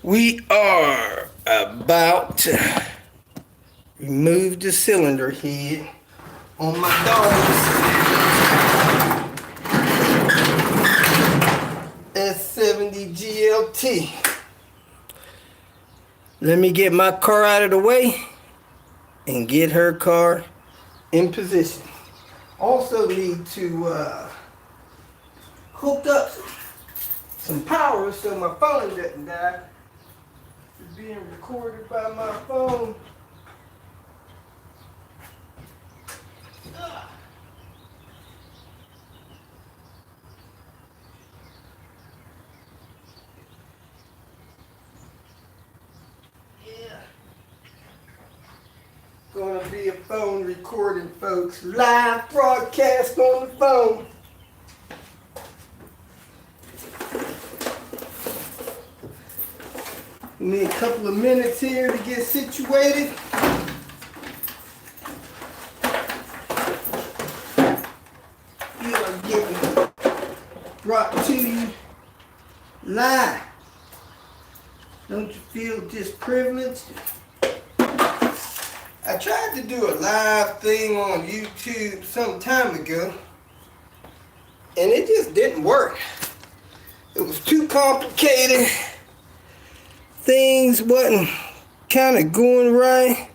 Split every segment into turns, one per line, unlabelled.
We are about to remove the cylinder head on my dog's S70 GLT. Let me get my car out of the way and get her car in position. Also need to hook up some power so my phone doesn't die. It's being recorded by my phone. Yeah. Gonna be a phone recording, folks. Live broadcast on the phone. Need a couple of minutes here to get situated. You are getting brought to you live. Don't you feel just privileged? I tried to do a live thing on YouTube some time ago, and it just didn't work. It was too complicated. Things wasn't kind of going right.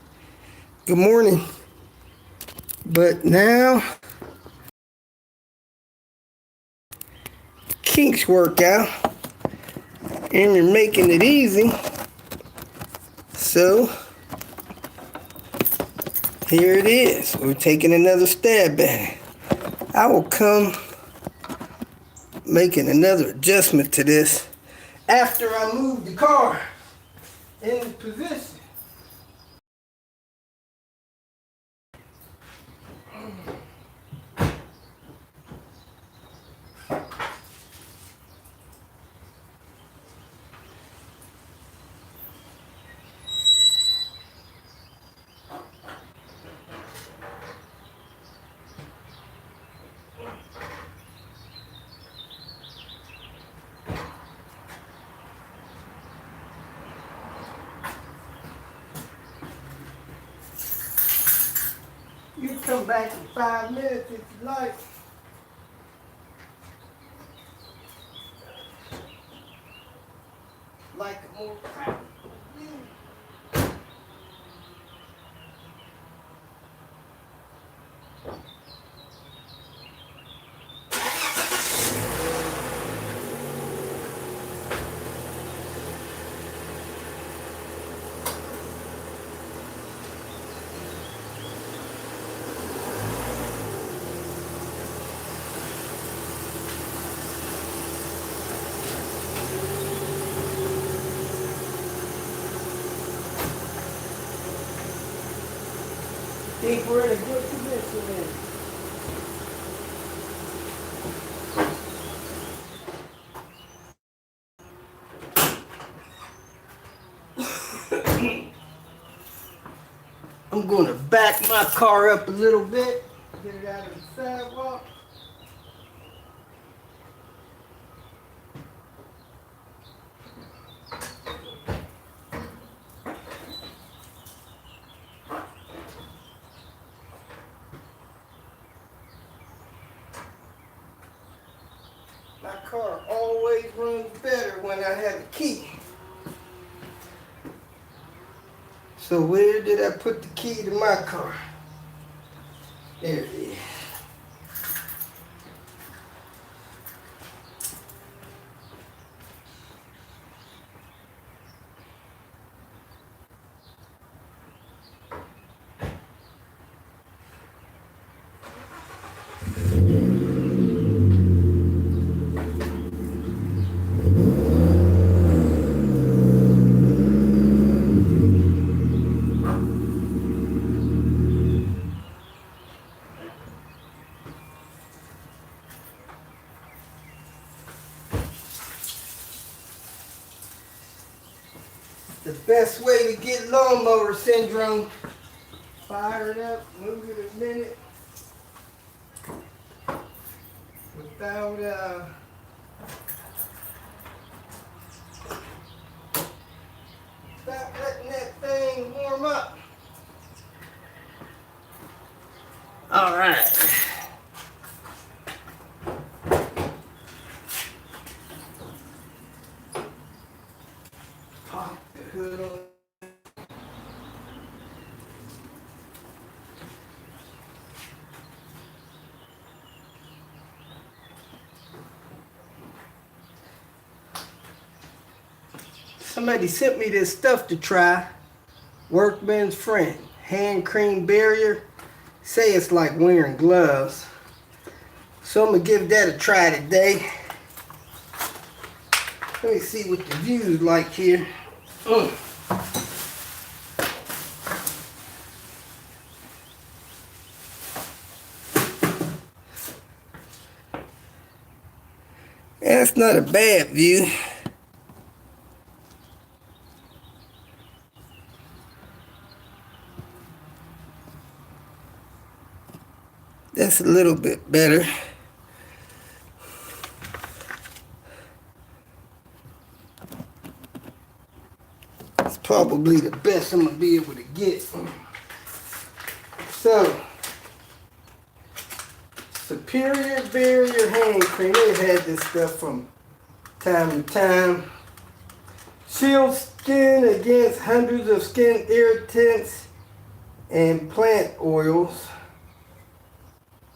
Good morning. But now, kinks work out, and you're making it easy. So, here it is. We're taking another stab at it. I will come making another adjustment to this after I move the car in position. You can come back in 5 minutes if you like. Like a more practical view. Think we're in a good position then. I'm going to back my car up a little bit, get it out of the sidewalk. My car always runs better when I have a key. So where did I put the key to my car? There it is. The best way to get lawnmower syndrome. Fire it up, move it a minute without Stop letting that thing warm up. All right. Pop the hood on. Somebody sent me this stuff to try. Workman's Friend. Hand cream barrier. Say it's like wearing gloves. So I'm going to give that a try today. Let me see what the view's like here. That's not a bad view. That's a little bit better. It's probably the best I'm going to be able to get. So, Superior Barrier Hand Cream. They've had this stuff from time to time. Shield skin against hundreds of skin irritants and plant oils.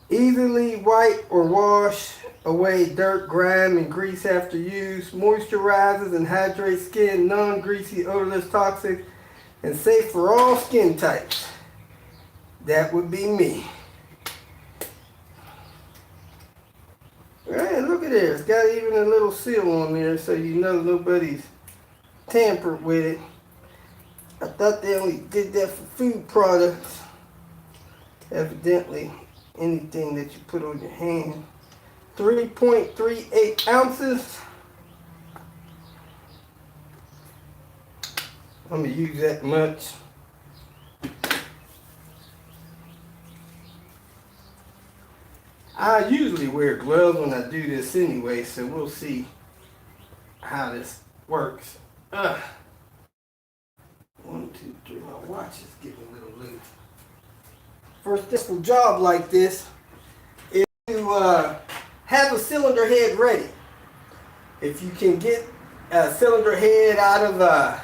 Easily wipe or wash away dirt, grime, and grease after use. Moisturizes and hydrates skin, non-greasy, odorless, toxic, and safe for all skin types. That would be me. Alright, look at there. It's got even a little seal on there so you know nobody's tampered with it. I thought they only did that for food products. Evidently, anything that you put on your hand. 3.38 ounces. I'm going to use that much. I usually wear gloves when I do this anyway, so we'll see how this works. 1, 2, 3. My watch is getting a little loose. First simple job like this is to have a cylinder head ready. If you can get a cylinder head out of a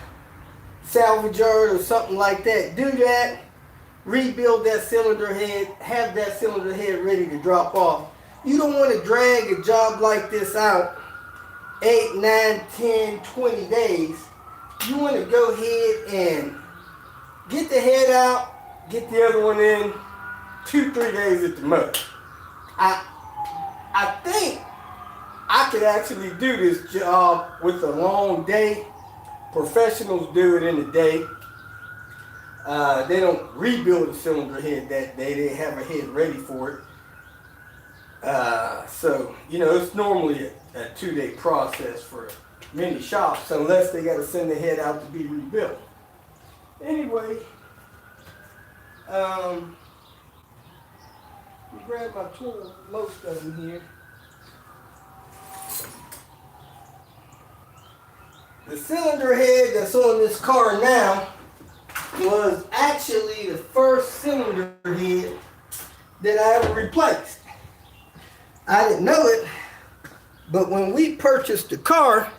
salvage yard or something like that, do that. Rebuild that cylinder head, have that cylinder head ready to drop off. You don't want to drag a job like this out 8, 9, 10, 20 days. You want to go ahead and get the head out, get the other one in 2, 3 days at the most. I think I could actually do this job with a long day. Professionals do it in a day. They don't rebuild a cylinder head that day. They have a head ready for it. So, you know, it's normally a 2-day process for many shops unless they got to send the head out to be rebuilt. Anyway, let me grab my tools, most of them here. The cylinder head that's on this car now was actually the first cylinder head that I ever replaced. I didn't know it, but when we purchased the car,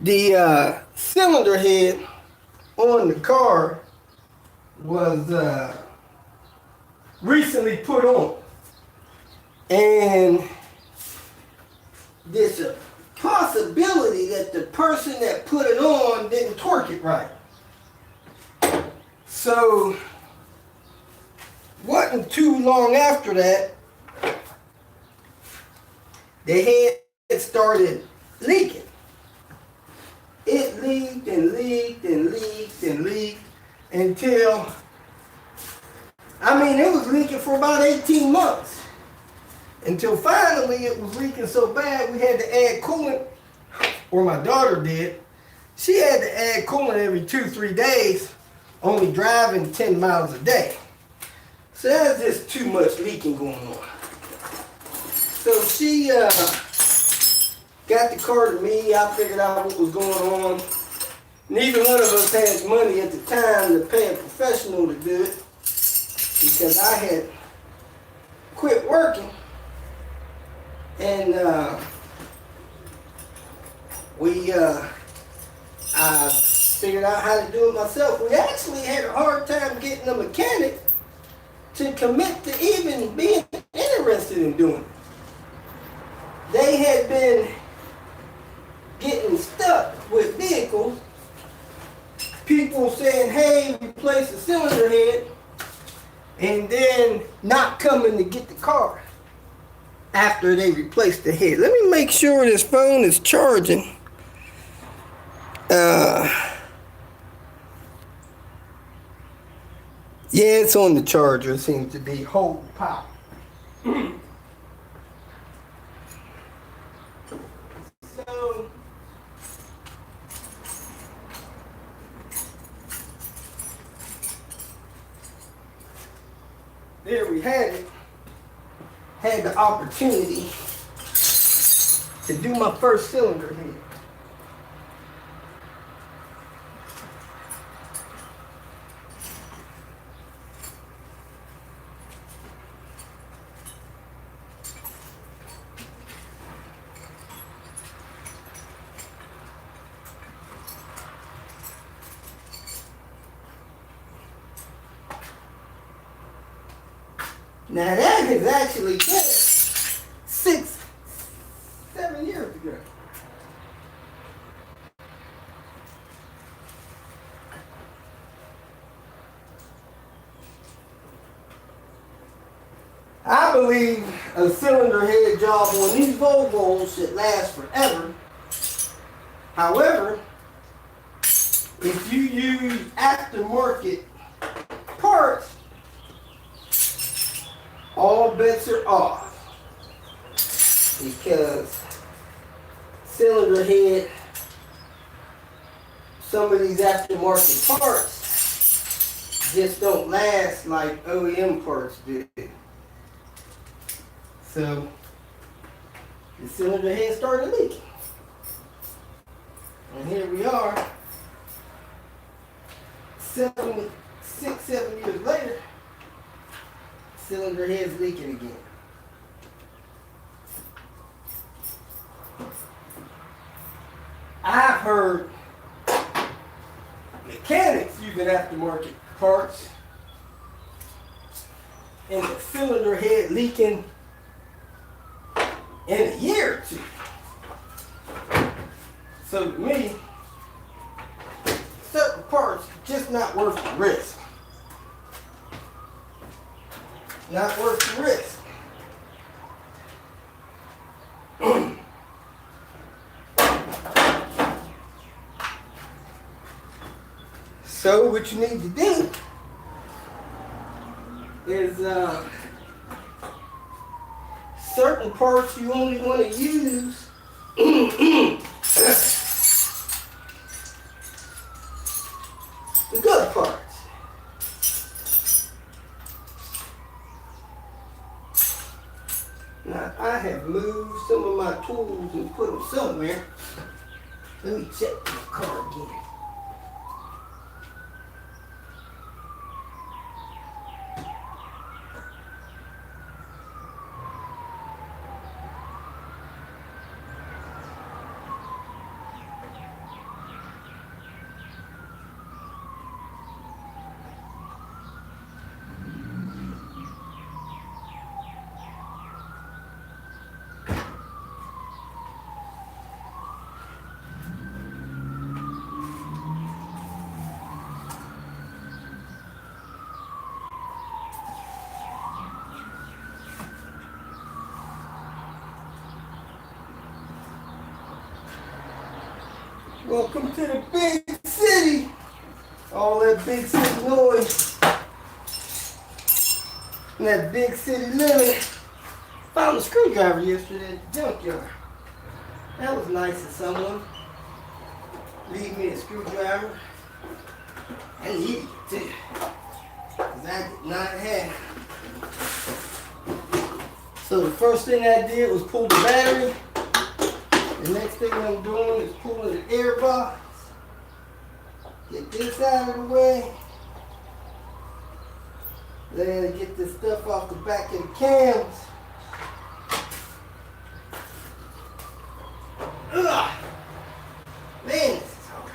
the cylinder head on the car was recently put on. And there's a possibility that the person that put it on didn't torque it right. So, wasn't too long after that, the head started leaking. It leaked and leaked and leaked and leaked until, I mean, it was leaking for about 18 months. Until finally it was leaking so bad we had to add coolant, or my daughter did. She had to add coolant every 2-3 days, only driving 10 miles a day. So that's just too much leaking going on. So she got the car to me. I figured out what was going on. Neither one of us had money at the time to pay a professional to do it because I had quit working, and I figured out how to do it myself. We actually had a hard time getting a mechanic to commit to even being interested in doing it. They had been getting stuck with vehicles, people saying, hey, replace the cylinder head, and then not coming to get the car after they replaced the head. Let me make sure this phone is charging. Yeah, it's on the charger. It seems to be holding power. So, there we had it. Had the opportunity to do my first cylinder head. Now that has actually been 6, 7 years ago. I believe a cylinder head job on these Volvos should last forever. However, if you use aftermarket parts, all bets are off, because cylinder head, some of these aftermarket parts just don't last like OEM parts do. So the cylinder head started leaking, and here we are 6, 7 years later. Cylinder head's leaking again. I've heard mechanics using aftermarket parts and the cylinder head leaking in a year or two. So to me, certain parts just not worth the risk. Not worth the risk. So what you need to do is certain parts you only want to use the good parts. Now, I have moved some of my tools and put them somewhere. Let me check my car again. Welcome to the big city. All that big city noise and that big city living. Found a screwdriver yesterday at the junkyard. That was nice of someone. Leave me a screwdriver. I needed it too, because I did not have. So the first thing I did was pull the battery. The next thing I'm doing is pulling the air box. Get this out of the way. Then get this stuff off the back of the cams. Ugh. Man, this is hard.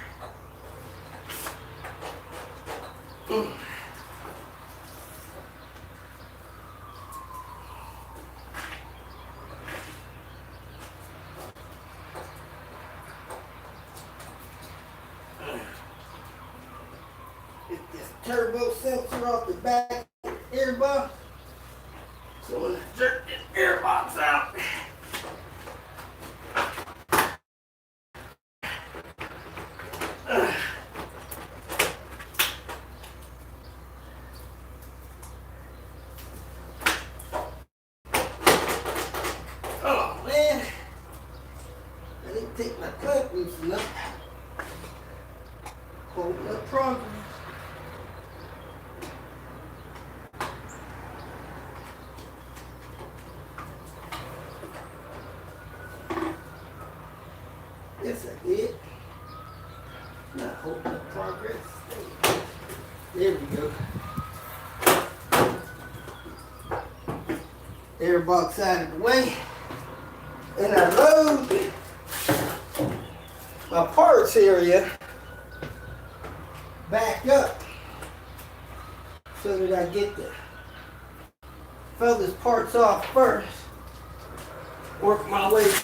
Get this turbo sensor off the back airbox. So when I jerk this airbox out, oh man, I didn't take my clamp loose enough. Holding up progress. Yes, I did. Not holding up progress. There we go. Airbox out of the way. And I load my parts area back up so that I get the feathers parts off first. Work my way to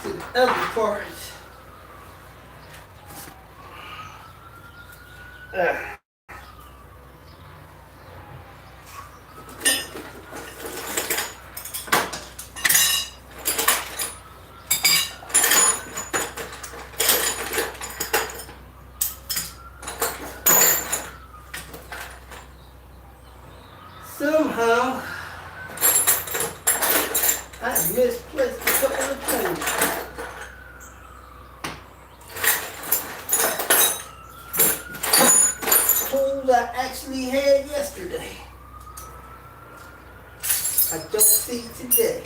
the other parts. Somehow, I misplaced a couple of things. Tools I actually had yesterday, I don't see today.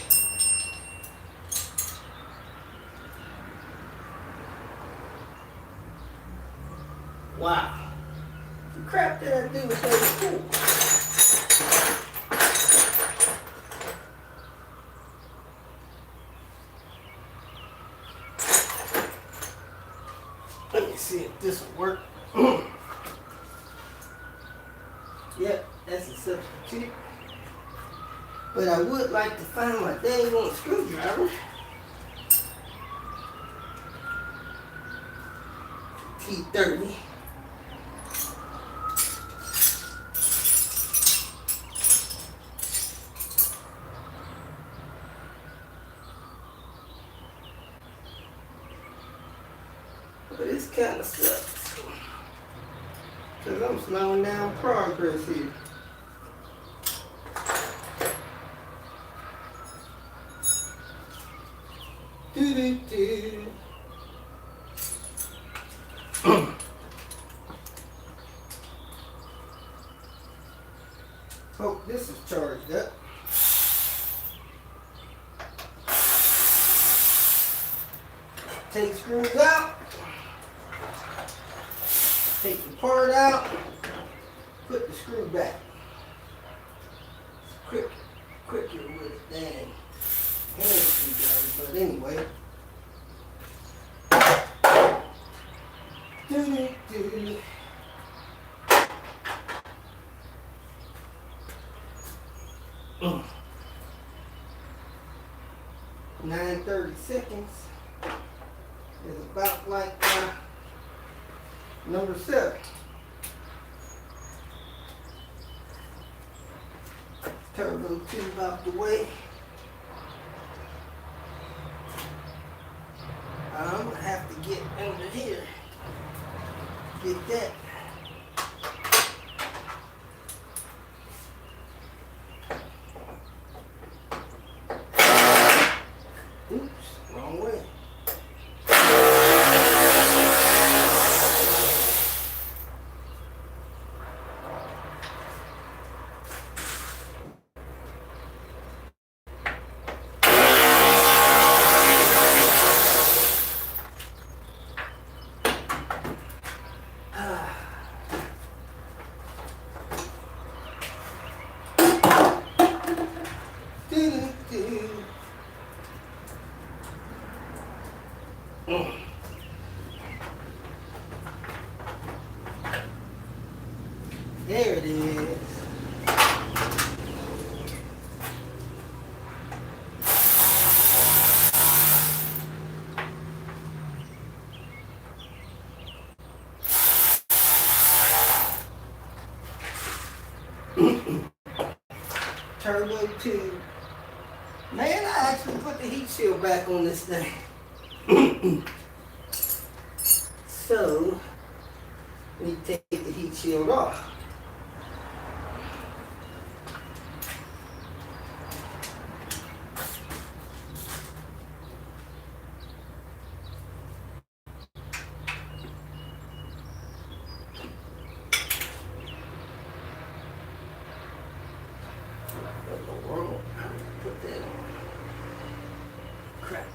Wow. The crap that I do with those tools. Let me see if this will work. Yep, that's a substitute. But I would like to find my dang on screwdriver. T30. But this kind of sucks. Because I'm slowing down progress here. Doo-doo-doo. Hope this is charged up. Take screws out. Take the part out. Put the screw back. It's quicker with a dang hand screwdriver, but anyway. Doo-doo-doo. 9:30 seconds is about like number 7. Turbo tube out the way. I'm gonna have to get under here. Get that. Oops, wrong way. Do-do-do. There it is. Turbo tube. Man, I actually put the heat shield back on this thing. So, we take the heat shield off. Put that on. Crap.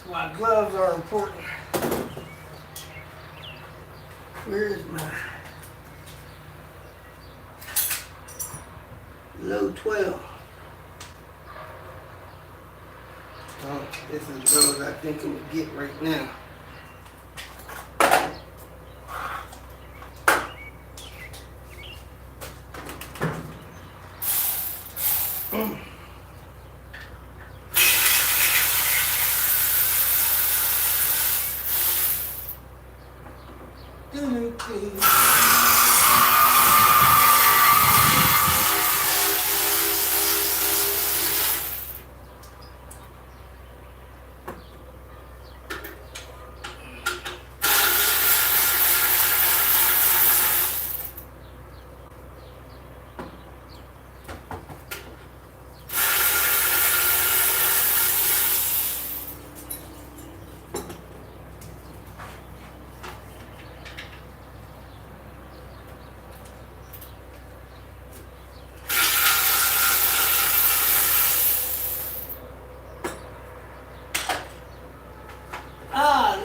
Why gloves are important. Where's my low 12? Oh, this is those I think I'm gonna get right now.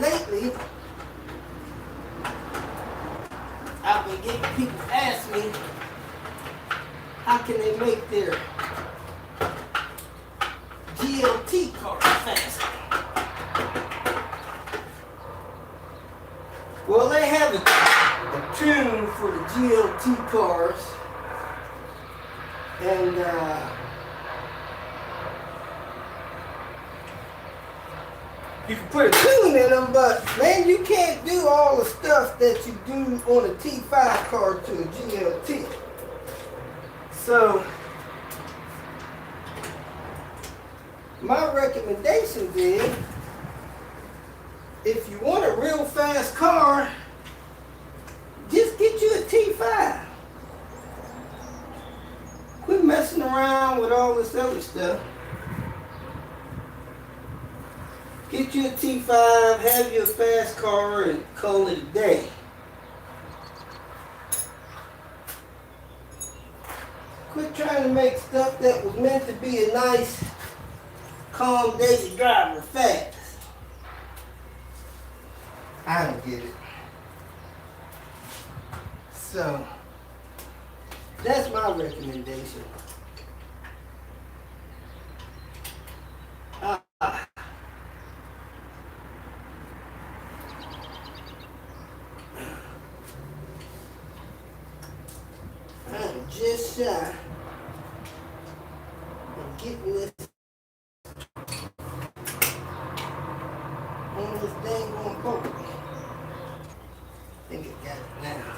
Lately, I've been getting people ask me, how can they make their GLT cars faster? Well, they have a tune for the GLT cars, and you can put a tune in them, but man, you can't do all the stuff that you do on a T5 car to a GLT. So, my recommendations is, if you want a real fast car, just get you a T5. Quit messing around with all this other stuff. Get you a T5, have you a fast car, and call it a day. Quit trying to make stuff that was meant to be a nice, calm daily driver fast. I don't get it. So, that's my recommendation. I'm just shy of getting this on this dang on boat. I think I got it now.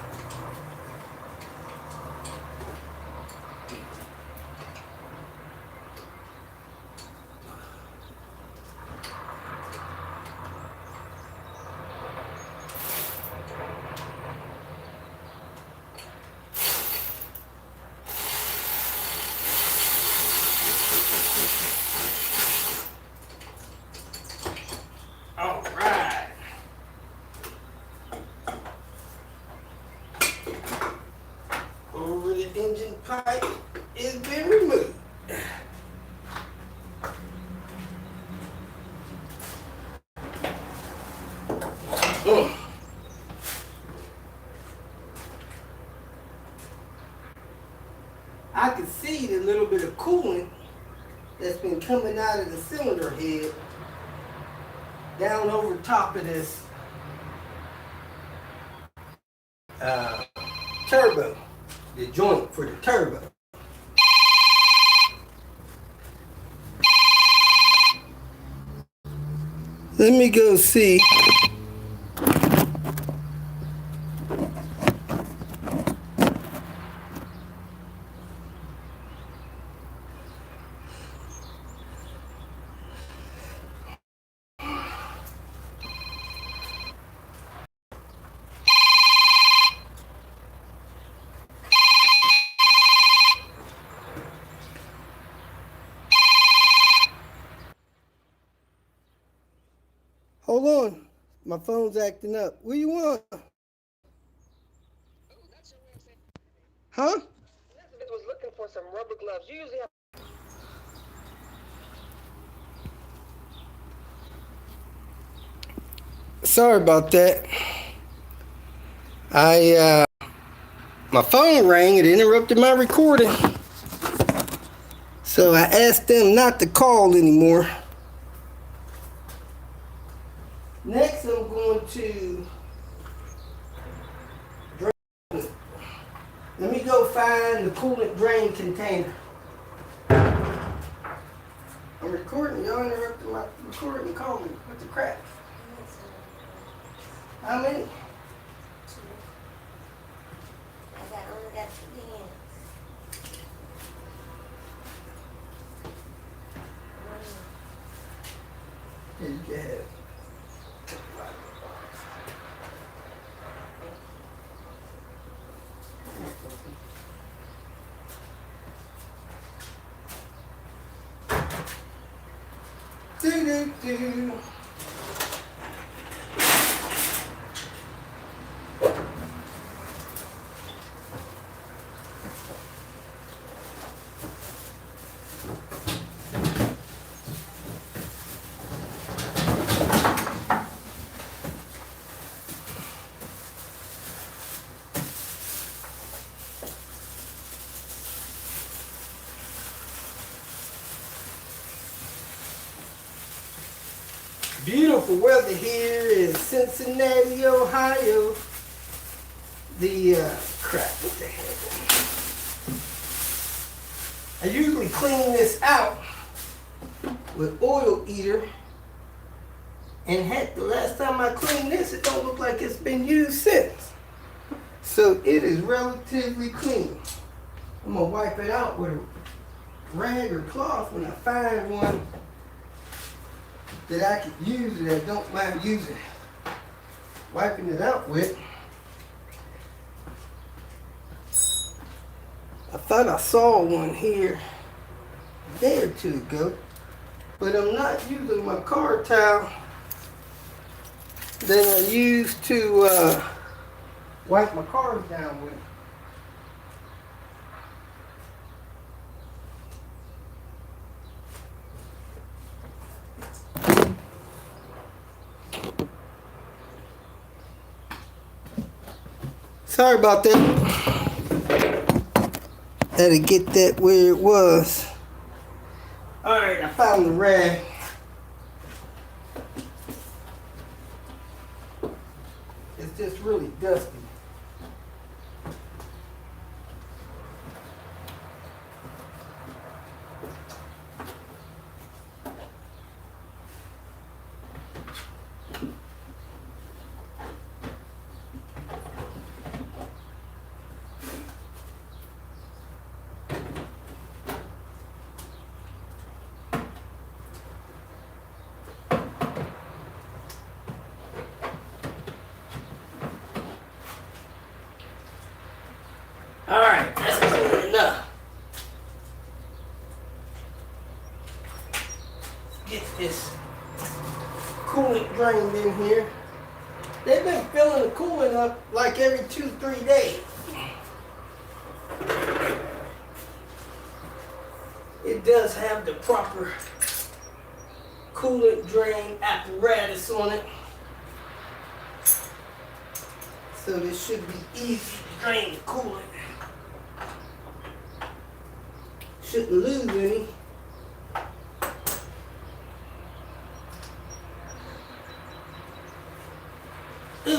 coming out of the cylinder head down over top of this turbo, the joint for the turbo. Let me go see. Hold on, my phone's acting up. What do you want? Huh? Was looking for some rubber gloves. You usually have. Sorry about that. My phone rang. It interrupted my recording. So I asked them not to call anymore. Next, I'm going to drain. Let me go find the coolant drain container. I'm recording. Y'all interrupted my recording and called me. What the crap? How many?
2. I only got 2 hands.
Here you can have it. Do. Beautiful weather here in Cincinnati, Ohio. Crap, what the heck? I usually clean this out with oil eater. And heck, the last time I cleaned this, it don't look like it's been used since. So it is relatively clean. I'm gonna wipe it out with a rag or cloth when I find one that I could use that I don't mind using. Wiping it out with. I thought I saw one here a day or 2 ago, but I'm not using my car towel that I use to wipe my cars down with. Sorry about that. Had to get that where it was. Alright, I found the rag. It's just really dusty. Alright, that's clean enough. Get this coolant drained in here. They've been filling the coolant up like every 2-3 days. It does have the proper coolant drain apparatus on it. So this should be easy to drain the coolant. Shouldn't lose any. Got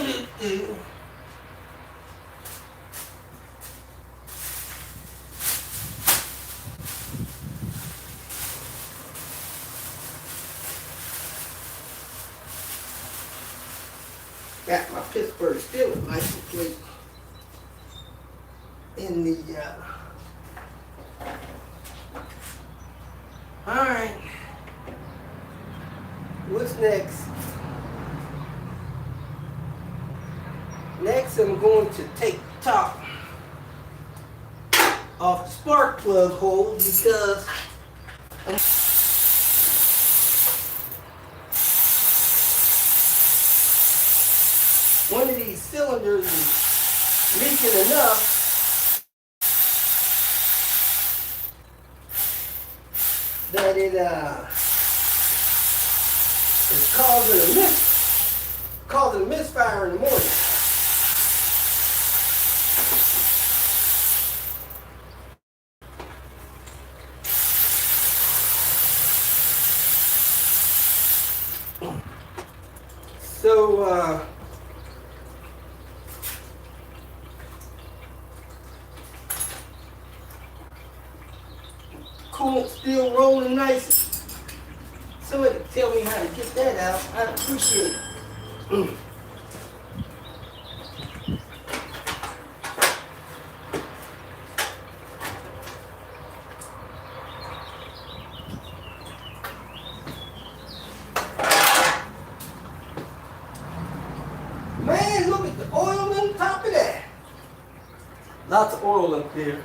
my Pittsburgh Steelers license plate in the, alright. What's next? Next, I'm going to take the top off the spark plug hole because one of these cylinders is leaking enough that it is causing a misfire in the morning. So coolant still rolling nice. Somebody tell me how to get that out. I'd appreciate it. Man, look at the oil on top of that. Lots of oil up there.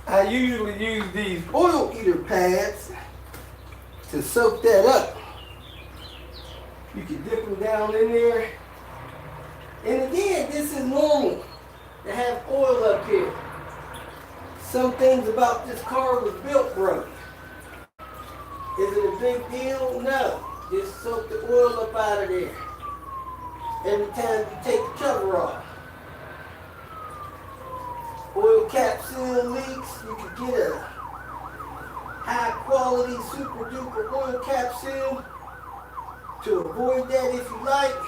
I usually use these oil eater pads to soak that up. You can dip them down in there. And again, this is normal to have oil up here. Some things about this car was built broke. Is it a big deal? No. Just soak the oil up out of there every time you take the cover off. Oil cap seal leaks, you can get a high quality super duper oil cap seal to avoid that if you like.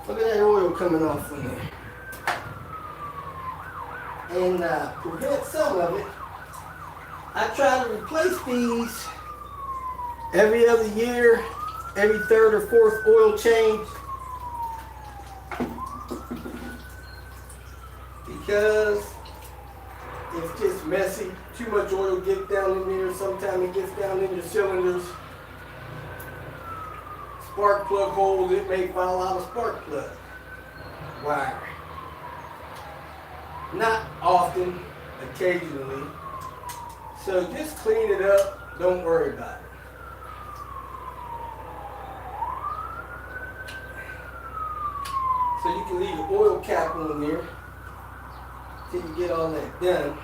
Look at that oil coming off from there. And prevent some of it, I try to replace these every other year, every third or fourth oil change. Because it's just messy. Too much oil gets down in there. Sometimes it gets down in the cylinders. Spark plug holes, it may fall out of spark plug wire. Not often, occasionally. So just clean it up. Don't worry about it. So you can leave the oil cap on there till you get all that done.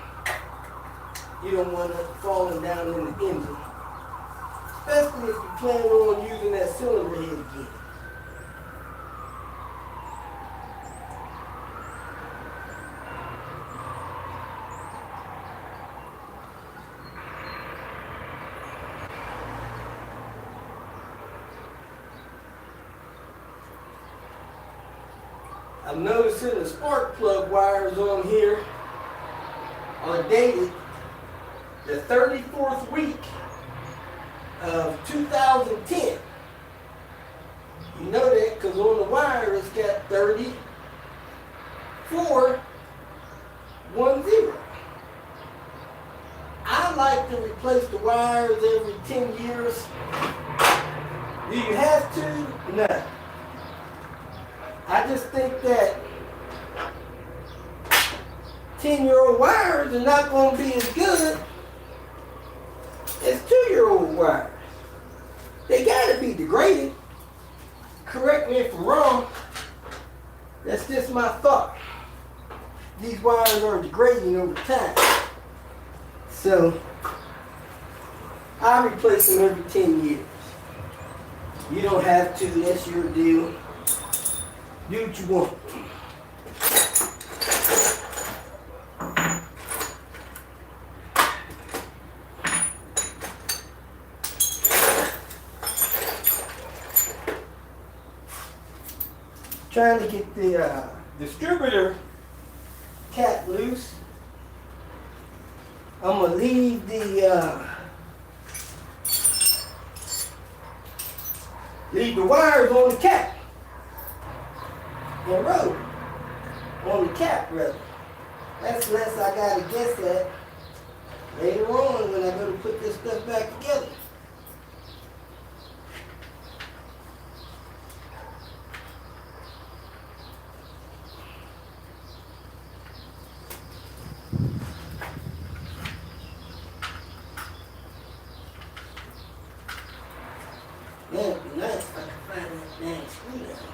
You don't want it falling down in the engine. Especially if you plan on using that cylinder head again. I'm noticing the spark plug wires on here are dated the 34th week of 2010. You know that because on the wire it's got 3410. I like to replace the wires every 10 years. Do you have to? No. I just think that 10-year-old wires are not going to be as good as 2-year-old wires. They got to be degraded. Correct me if I'm wrong. That's just my thought. These wires are degrading over time. So, I replace them every 10 years. You don't have to, that's your deal. Do what you want. trying to get the distributor cap loose. I'm gonna leave the wires on the cap and roll on the cap rather. That's less I gotta guess at later on when I go to put this stuff back together. Man, it'd be nice if I could find that dang screwdriver.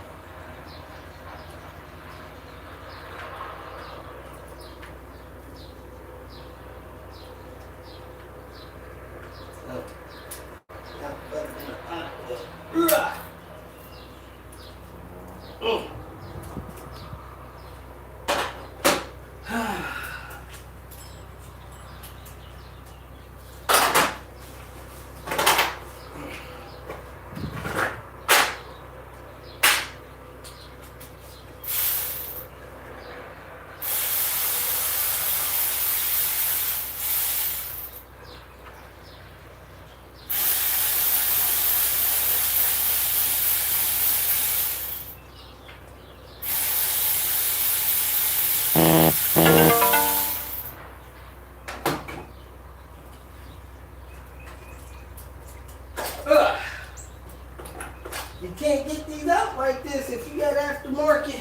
You can't get these out like this if you got aftermarket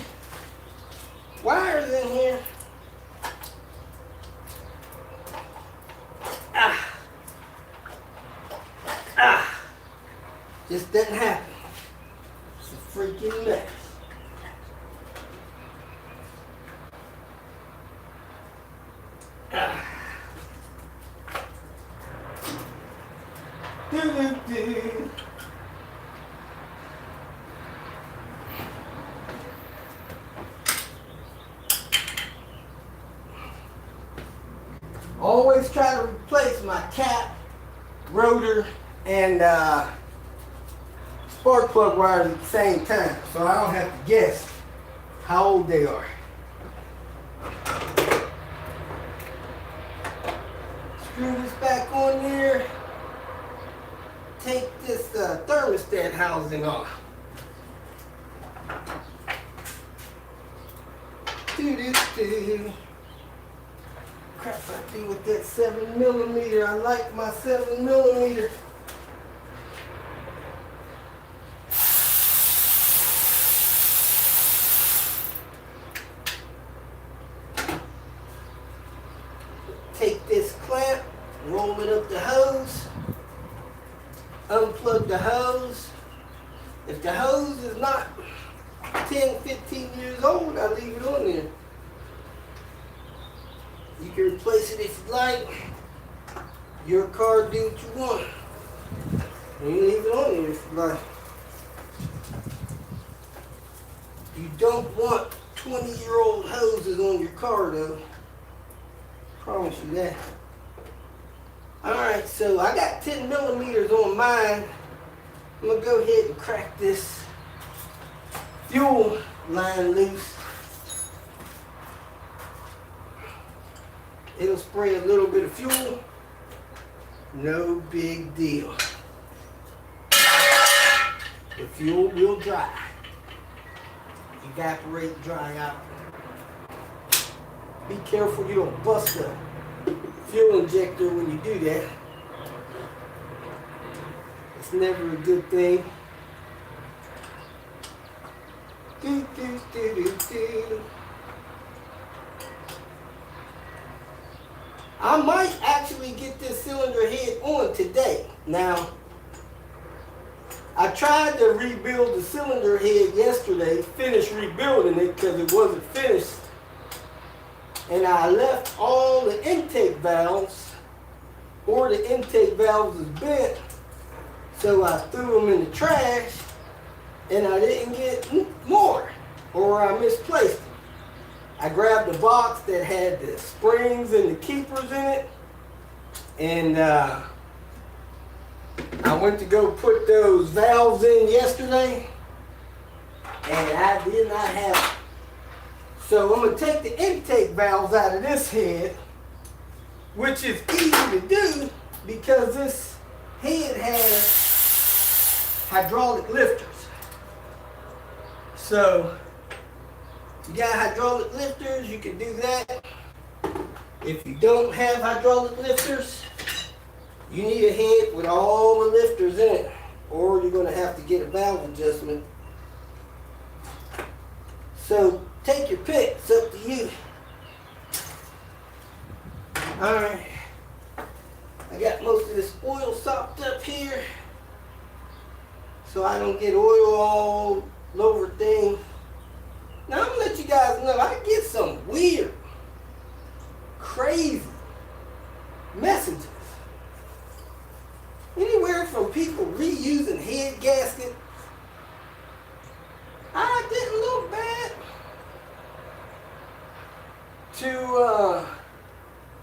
wires in here. Just doesn't happen. It's a freaking mess. Do-do-do. Always try to replace my cap, rotor, and spark plug wires at the same time, so I don't have to guess how old they are. Screw this back on there. Take this thermostat housing off. Do-do-do. Crap I do with that 7mm. I like my 7mm. Take this clamp, roll it up the hose, unplug the hose. If the hose is not 10, 15 years old, I leave it on there. You can replace it if you like. Your car, do what you want. And you leave it on there if you like. You don't want 20-year-old hoses on your car though. Promise you that. Alright, so I got 10mm on mine. I'm gonna go ahead and crack this fuel line loose. It'll spray a little bit of fuel. No big deal. The fuel will dry. Evaporate, dry out. Be careful you don't bust the fuel injector when you do that. It's never a good thing. Do, do, do, do, do. I might actually get this cylinder head on today. Now, I tried to rebuild the cylinder head yesterday, finish rebuilding it because it wasn't finished. And I left all the intake valves, or the intake valves was bent, so I threw them in the trash, and I didn't get more, or I misplaced them. I grabbed a box that had the springs and the keepers in it, and I went to go put those valves in yesterday, and I did not have it. So I'm going to take the intake valves out of this head, which is easy to do because this head has hydraulic lifters. So you got hydraulic lifters, you can do that. If you don't have hydraulic lifters, you need a head with all the lifters in it, or you're going to have to get a valve adjustment. So take your pick, it's up to you. Alright, I got most of this oil sopped up here so I don't get oil all over things. Now I'm going to let you guys know, I get some weird, crazy messages. Anywhere from people reusing head gaskets. I didn't look bad. To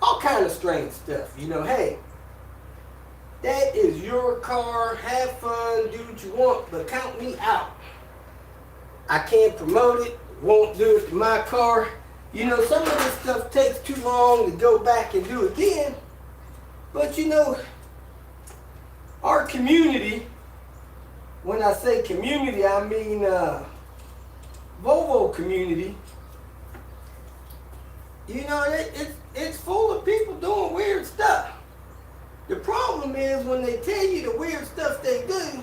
all kind of strange stuff. You know, hey, that is your car. Have fun, do what you want, but count me out. I can't promote it. Won't do it to my car. You know, some of this stuff takes too long to go back and do again. But you know, our community, when I say community, I mean Volvo community, you know, it's full of people doing weird stuff. The problem is when they tell you the weird stuff they do,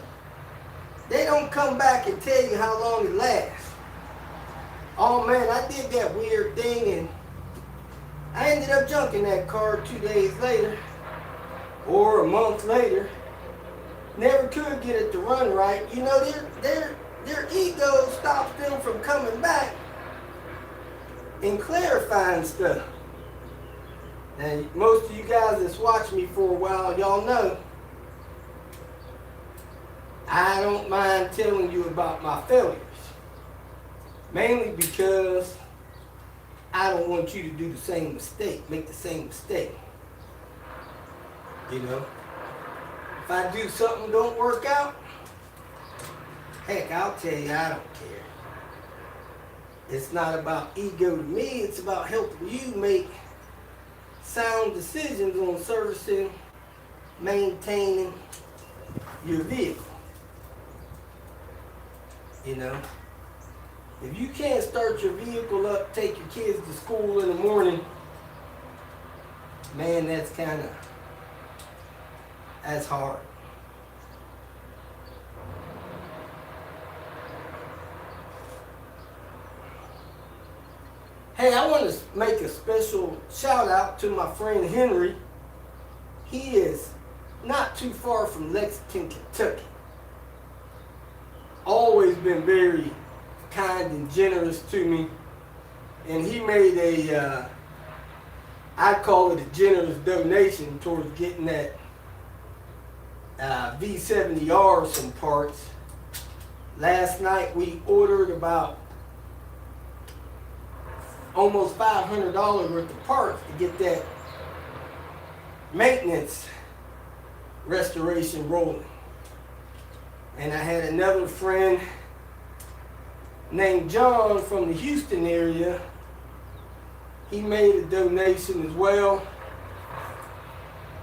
they don't come back and tell you how long it lasts. Oh man, I did that weird thing and I ended up junking that car 2 days later or a month later. Never could get it to run right. You know, their ego stops them from coming back and clarifying stuff. And most of you guys that's watched me for a while, y'all know I don't mind telling you about my failures. Mainly because I don't want you to do the same mistake, make the same mistake. You know? If I do something don't work out, heck, I'll tell you I don't care. It's not about ego to me, it's about helping you make sound decisions on servicing, maintaining your vehicle. You know? If you can't start your vehicle up, take your kids to school in the morning, man, that's hard. Hey, I want to make a special shout out to my friend Henry. He is not too far from Lexington, Kentucky. Always been very kind and generous to me. And he made a, I call it a generous donation towards getting that V70R some parts. Last night we ordered about almost $500 worth of parts to get that maintenance restoration rolling. And I had another friend named John from the Houston area. He made a donation as well.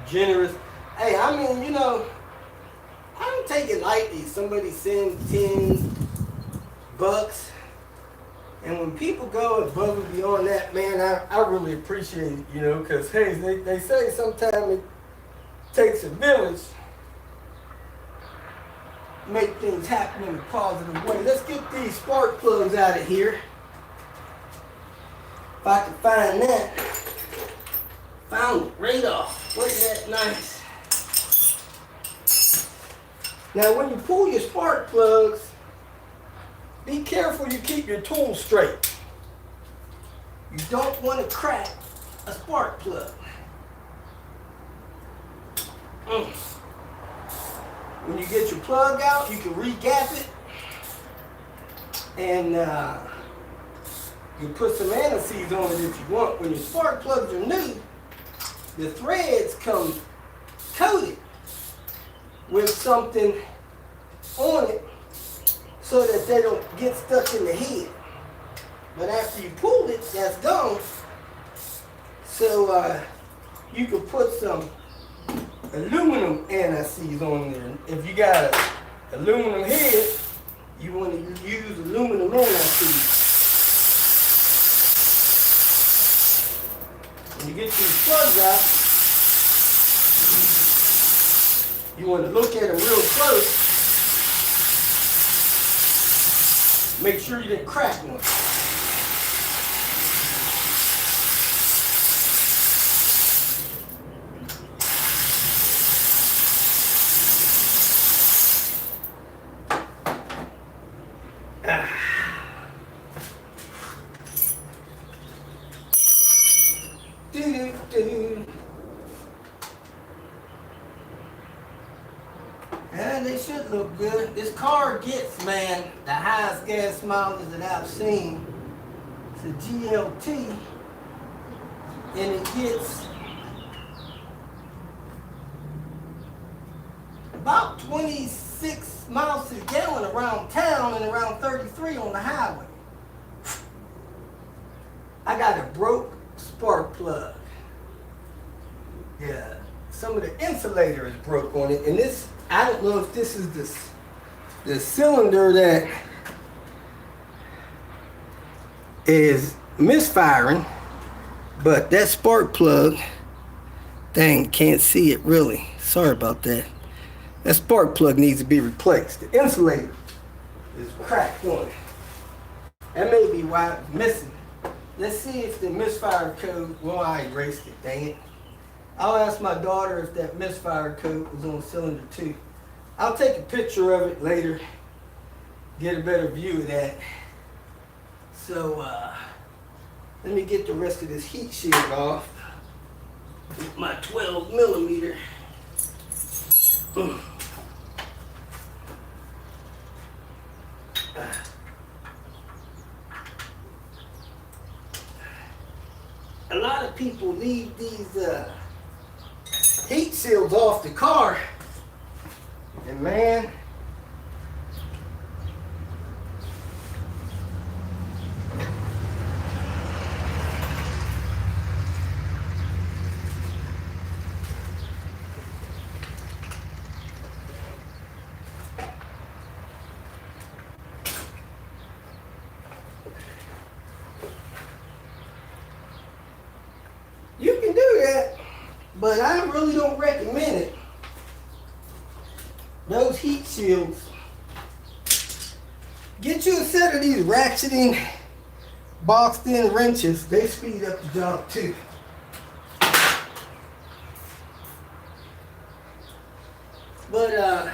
Generous. Hey, I mean, you know, I don't take it lightly. Somebody sends $10. And when people go above and beyond that, man, I really appreciate it, you know, because, hey, they say sometimes it takes a village to make things happen in a positive way. Let's get these spark plugs out of here. If I can find that. Found it right off. Wasn't that nice? Now, when you pull your spark plugs, be careful you keep your tools straight. You don't want to crack a spark plug. When you get your plug out, you can re-gap it. And you put some anti-seize on it if you want. When your spark plugs are new, the threads come coated with something on it so that they don't get stuck in the head. But after you pull it, that's gone. So you can put some aluminum anti-seize on there. If you got an aluminum head, you want to use aluminum anti-seize. When you get these plugs out, you want to look at them real close. Make sure you didn't crack one. And they should look good. This car gets, man, the highest gas mileage that I've seen. It's a GLT, and it gets about 26 miles to the gallon around town and around 33 on the highway. I got a broke spark plug. Yeah, some of the insulator is broke on it, and this, I don't know if this is the cylinder that is misfiring, but that spark plug, dang, can't see it really. Sorry about that. That spark plug needs to be replaced. The insulator is cracked on it. That may be why it's missing. Let's see if the misfire code, well, I erased it, dang it. I'll ask my daughter if that misfire code was on cylinder 2. I'll take a picture of it later, get a better view of that. So, let me get the rest of this heat shield off with my 12 millimeter. A lot of people leave these heat shields off the car, and man, you can do that, but I really don't recommend it. Those heat shields, get you a set of these ratcheting boxed in wrenches. They speed up the job too. But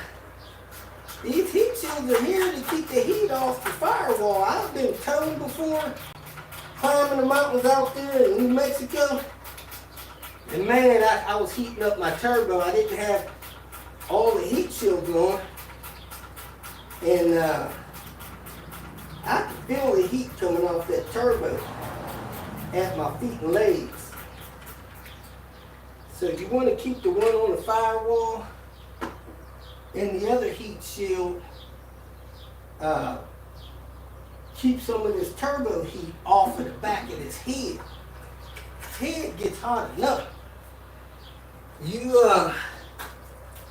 these heat shields are here to keep the heat off the firewall. I've been towing before, climbing the mountains out there in New Mexico. And man, I was heating up my turbo. I didn't have all the heat shields on. And I could feel the heat coming off that turbo at my feet and legs. So you want to keep the one on the firewall and the other heat shield, keep some of this turbo heat off of the back of this head. His head gets hot enough. You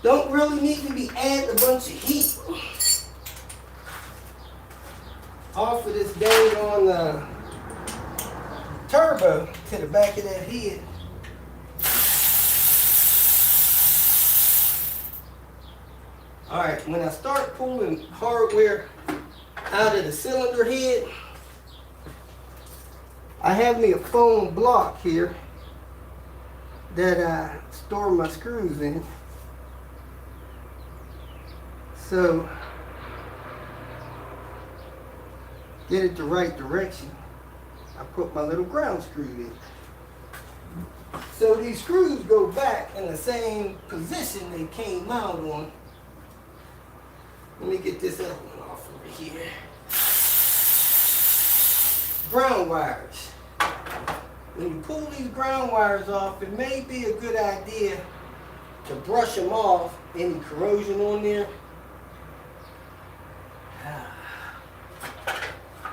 don't really need to be adding a bunch of heat off of this dang on turbo to the back of that head. Alright, when I start pulling hardware out of the cylinder head, I have me a foam block here that I store my screws in. So, get it the right direction. I put my little ground screw in. So these screws go back in the same position they came out on. Let me get this other one off over here. Ground wires. When you pull these ground wires off, it may be a good idea to brush them off, any corrosion on there.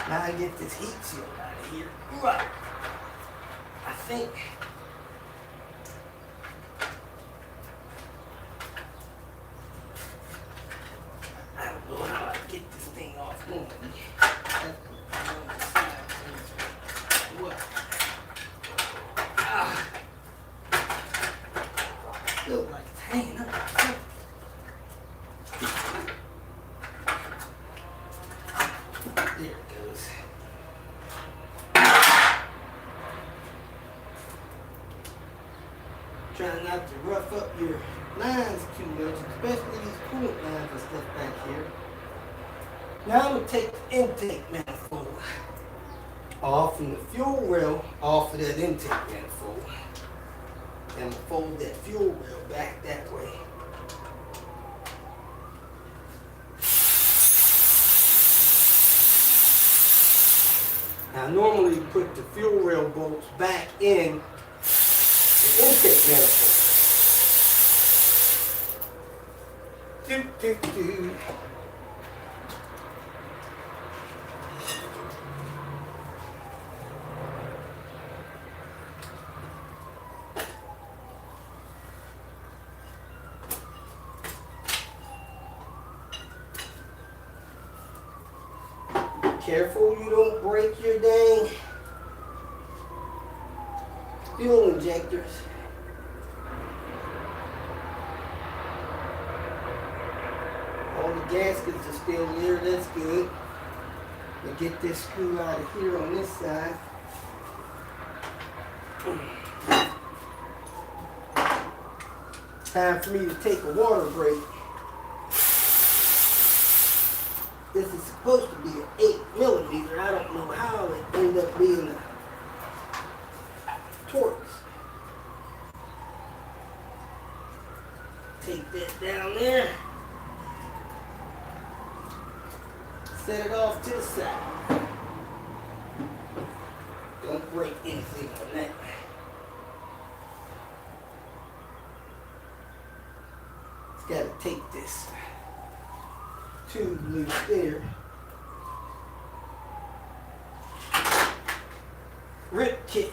Now I get this heat shield out of here. Right. I think. I don't know how I get this thing off. What? Ah. Feels like it's hanging up. There it goes. Try not to rough up your lines too much, especially these coolant lines and stuff back here. Now I'm going to take the intake manifold off and the fuel rail off of that intake manifold. And fold that fuel rail back that way. I normally put the fuel rail bolts back in the intake manifold. Careful you don't break your dang fuel injectors. All the gaskets are still there, that's good. We'll get this screw out of here on this side. Time for me to take a water break. This is supposed to be an 8mm. I don't know how it ended up being a Torx. Take that down there. Set it off to the side. Don't break anything on that. Just gotta take this tube loose there. Rip kit.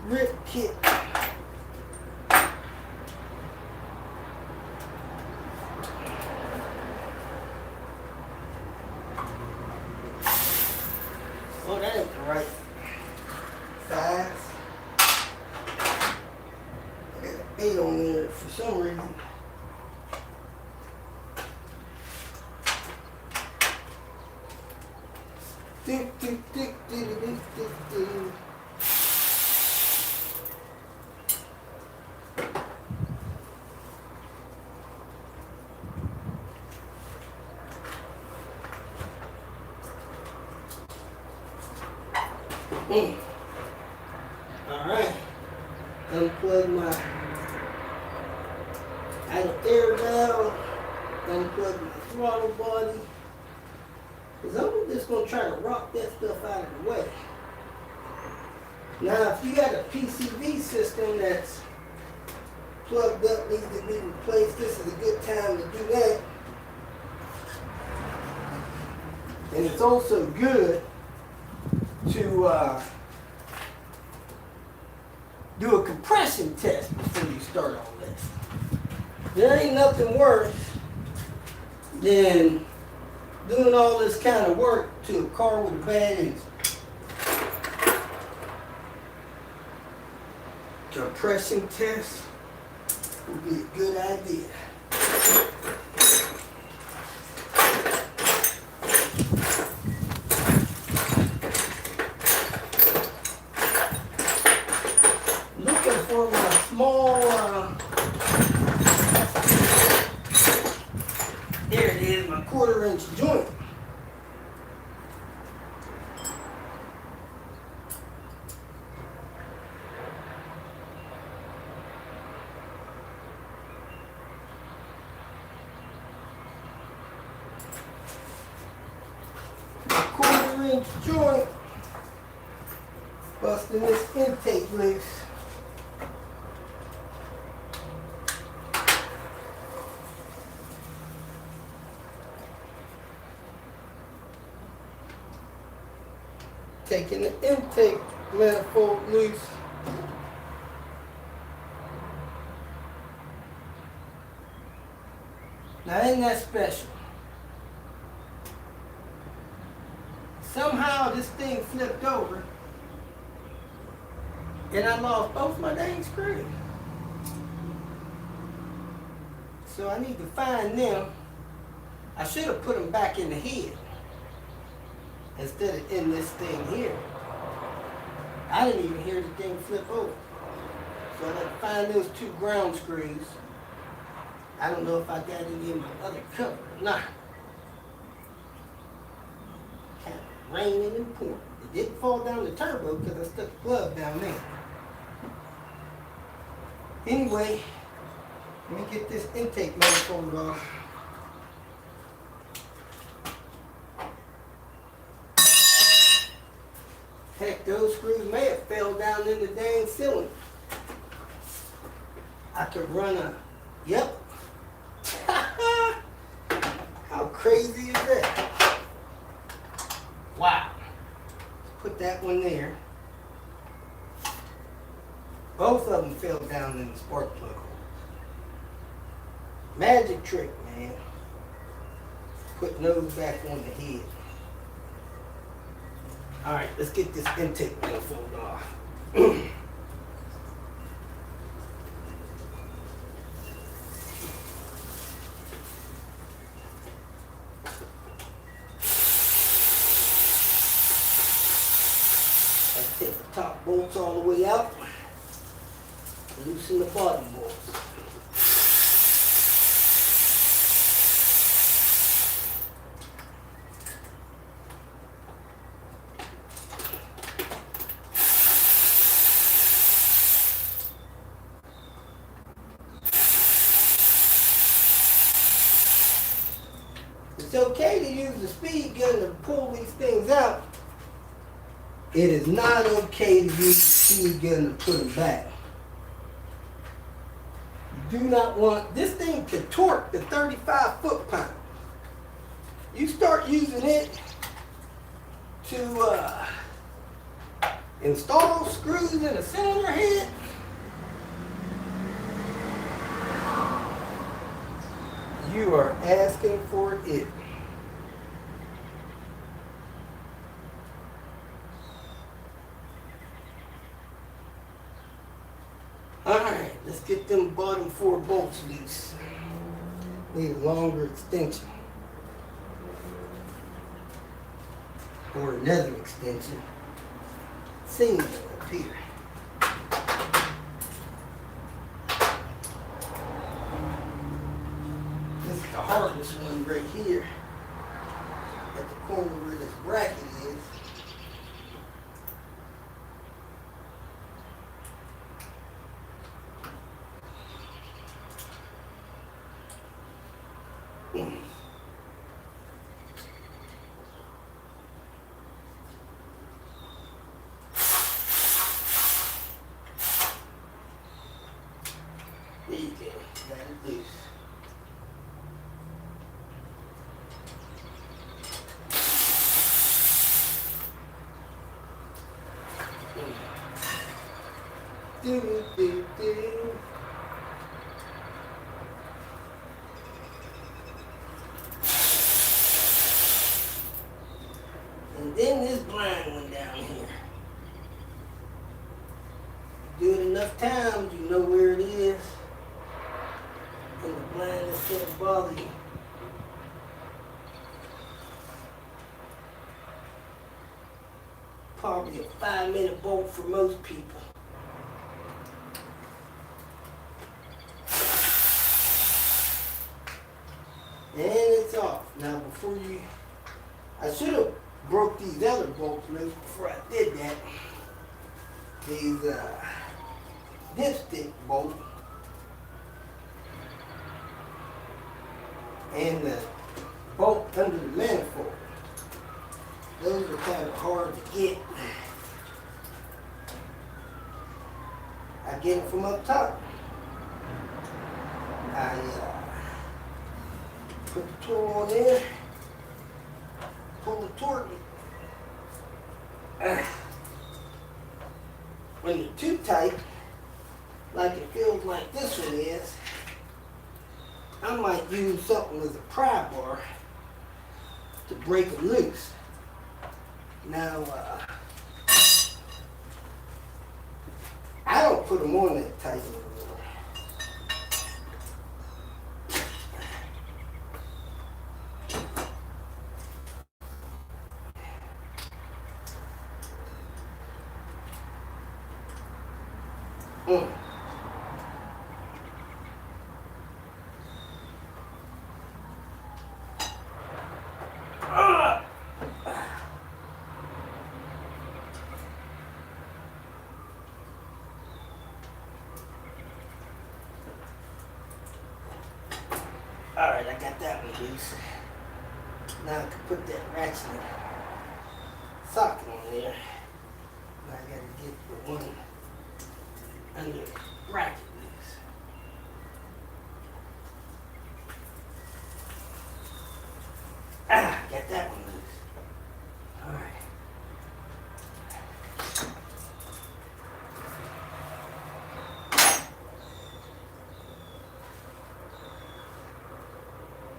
Rip kit. Oh, that ain't the right size. I got an 8 on there for some reason. Do, do, do, do, do, do, do. Alright, unplug my idle air valve, unplug my throttle body, because I'm just going to try to rock that stuff out of the way. Now, if you got a PCV system that's plugged up, needs to be replaced, this is a good time to do that. And it's also good to do a compression test before you start all this. There ain't nothing worse than doing all this kind of work to a car with a bad engine. Compression test would be a good idea. For my small, there it is, my 1/4-inch joint. My 1/4 4-inch joint, busting this intake loose. Taking the intake manifold loose. Now isn't that special? Somehow this thing flipped over and I lost both my dang screws. So I need to find them. I should have put them back in the head instead of in this thing here. I didn't even hear the thing flip over. So I got to find those 2 ground screws. I don't know if I got any in my other cover or not. Kind of raining and pouring. It didn't fall down the turbo because I stuck the glove down there. Anyway, let me get this intake manifold off. Heck, those screws may have fell down in the dang cylinder. I could run a, yep. How crazy is that? Wow. Put that one there. Both of them fell down in the spark plug hole. Magic trick, man. Putting those back on the head. Alright, let's get this intake manifold off. Let's take the top bolts all the way out. Loosen the bottom bolts. It's okay to use the speed gun to pull these things out. It is not okay to use the speed gun to put them back. You do not want, this thing can torque to 35 foot-pounds. You start using it to install screws in a cylinder head, you are asking for it. Alright, let's get them bottom 4 bolts loose. Need a longer extension. Or another extension. Seam up here. This is the hardest one right here. At the corner where this bracket is. There you go, got it loose. Do. And then this blind one down here. Do it enough times, you know where it is. And the blindness can't bother you. Probably a 5-minute bolt for most people. And it's off. Now before you, I should have broke these other bolts loose before I did that. These dipstick bolt and the bolt under the manifold. Those are kind of hard to get. I get it from up top. I put the tool on there, pull it toward me. When you're too tight, like it feels like this one is, I might use something as a pry bar to break it loose. Now, I don't put them on that tight anymore. Alright, I got that one loose. Now I can put that ratchet socket on there. Now I gotta get the one under the bracket loose. Got that one loose. Alright.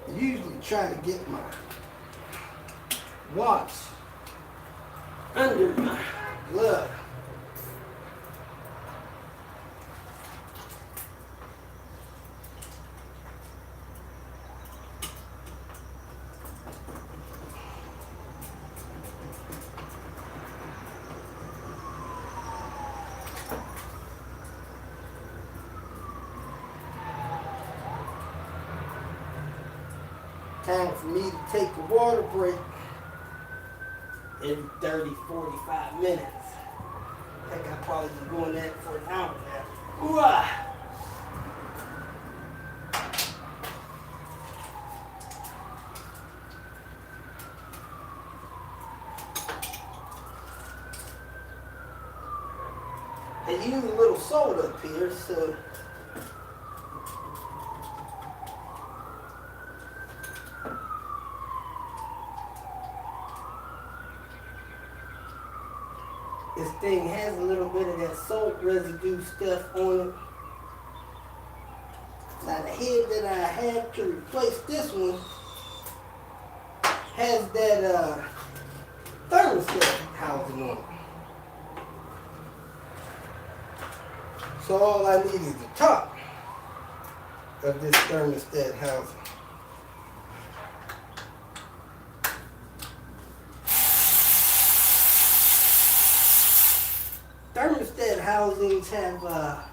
I usually try to get my watch under my glove. Time for me to take a water break every 30, 45 minutes. I think I'll probably be doing that for an hour now. Ooh-ah. I use a little salt up here, so this thing has a little bit of that salt residue stuff on it. Now the head that I had to replace this one has that thermostat housing on it. So all I need is the top of this thermostat housing. Thermostat housings have a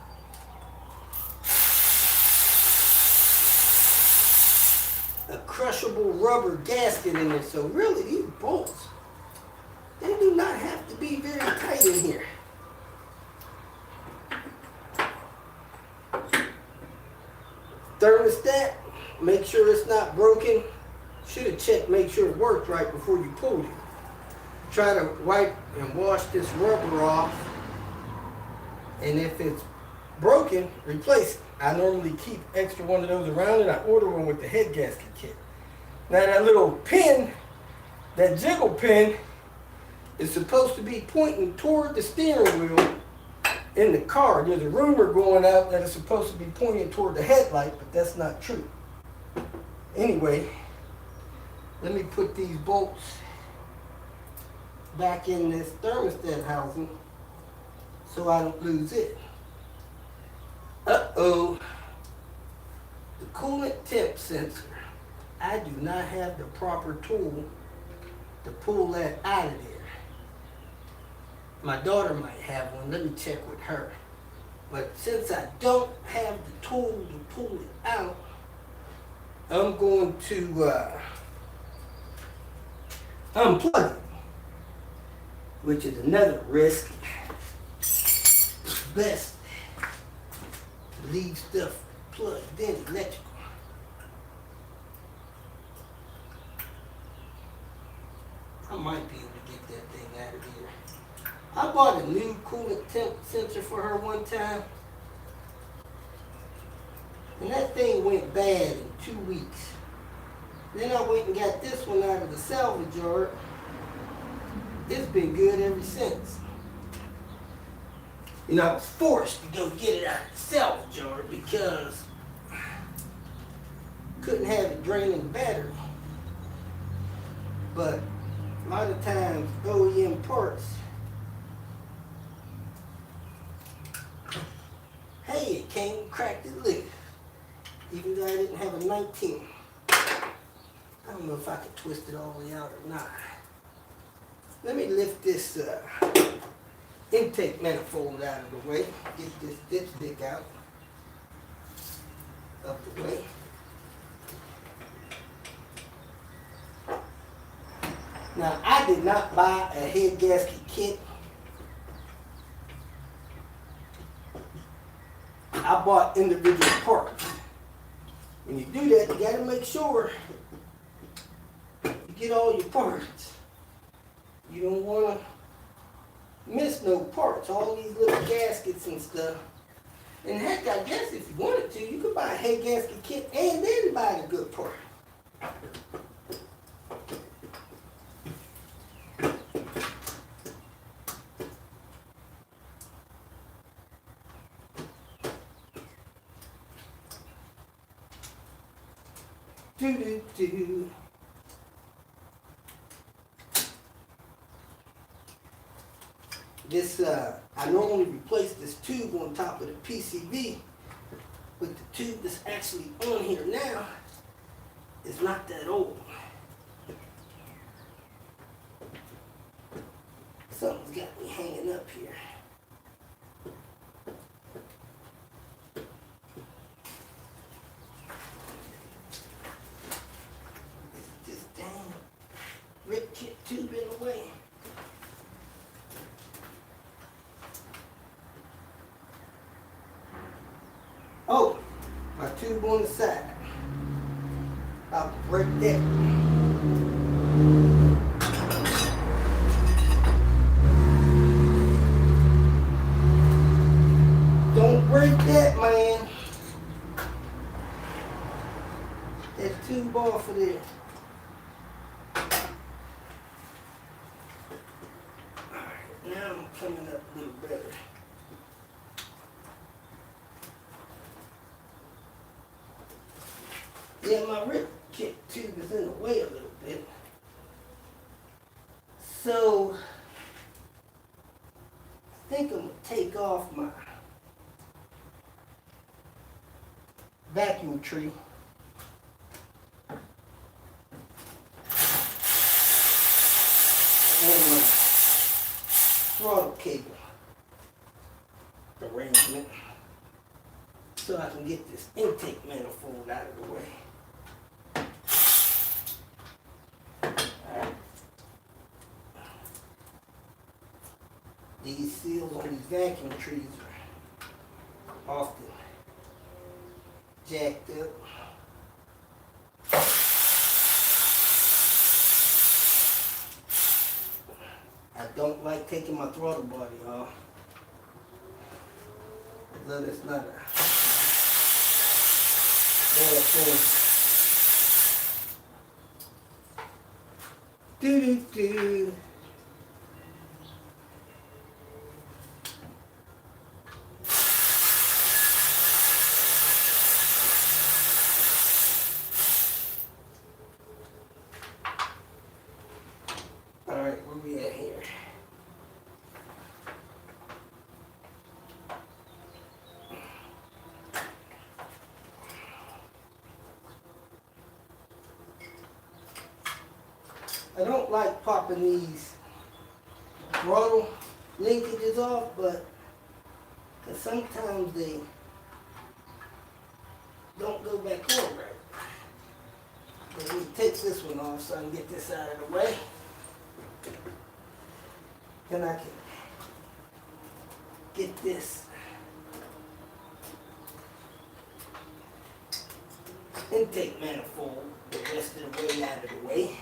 crushable rubber gasket in it, so really these bolts, they do not have to be very tight in here. Thermostat, make sure it's not broken. Should have checked, make sure it worked right before you pulled it. Try to wipe and wash this rubber off. And if it's broken, replace it. I normally keep extra one of those around, and I order one with the head gasket kit. Now that little pin, that jiggle pin, is supposed to be pointing toward the steering wheel in the car. There's a rumor going out that it's supposed to be pointing toward the headlight, but that's not true. Anyway, let me put these bolts back in this thermostat housing so I don't lose it. Uh-oh. The coolant temp sensor. I do not have the proper tool to pull that out of there. My daughter might have one. Let me check with her. But since I don't have the tool to pull it out, I'm going to unplug it, which is another risk. It's best to leave stuff plugged in electrical. I might be able to get that bought a new coolant temp sensor for her one time. And that thing went bad in 2 weeks. Then I went and got this one out of the salvage yard. It's been good ever since. You know, I was forced to go get it out of the salvage yard because I couldn't have it draining the battery. But a lot of times, OEM parts, hey, it came and cracked it loose. Even though I didn't have a 19. I don't know if I could twist it all the way out or not. Let me lift this intake manifold out of the way. Get this dipstick out of the way. Now, I did not buy a head gasket kit. I bought individual parts. When you do that, you got to make sure you get all your parts. You don't want to miss no parts, all these little gaskets and stuff. And heck, I guess if you wanted to, you could buy a head gasket kit and then buy the good part. Do. This, I normally replace this tube on top of the PCB, but the tube that's actually on here now is not that old. Something's got me hanging up here. This damn rip kit tube in the way. Oh, my tube on the side. I'll break that. Don't break that, man. That tube off of there. Alright, now I'm coming up a little better. Yeah, my rip kit tube is in the way a little bit. So, I think I'm going to take off my vacuum tree. And my throttle cable arrangement so I can get this intake manifold out of the way. These seals on these vacuum trees are often jacked up. I don't like taking my throttle body off. Although it's not a bad thing. Do. Alright, where we at here? I don't like popping these throttle linkages off, but cause sometimes they don't go back on right. But we take this one off so I can get this out of the way. Then I can get this intake manifold the rest of the way out of the way.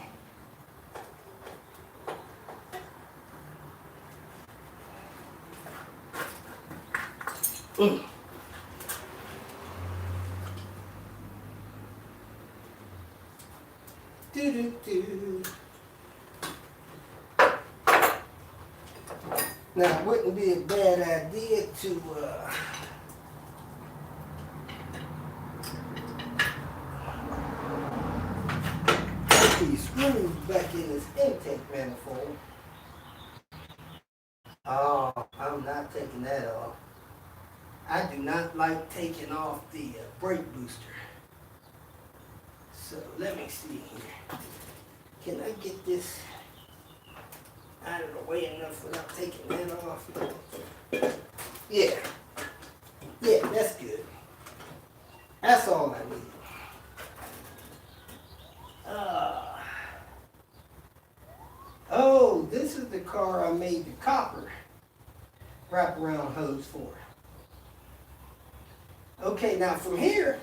Do-do-do. Now, it wouldn't be a bad idea to put these screws back in this intake manifold. Oh, I'm not taking that off. I do not like taking off the brake booster. So let me see here. Can I get this out of the way enough without taking that off? Yeah. Yeah, that's good. That's all I need. Oh, this is the car I made the copper wraparound hose for. Okay, now from here,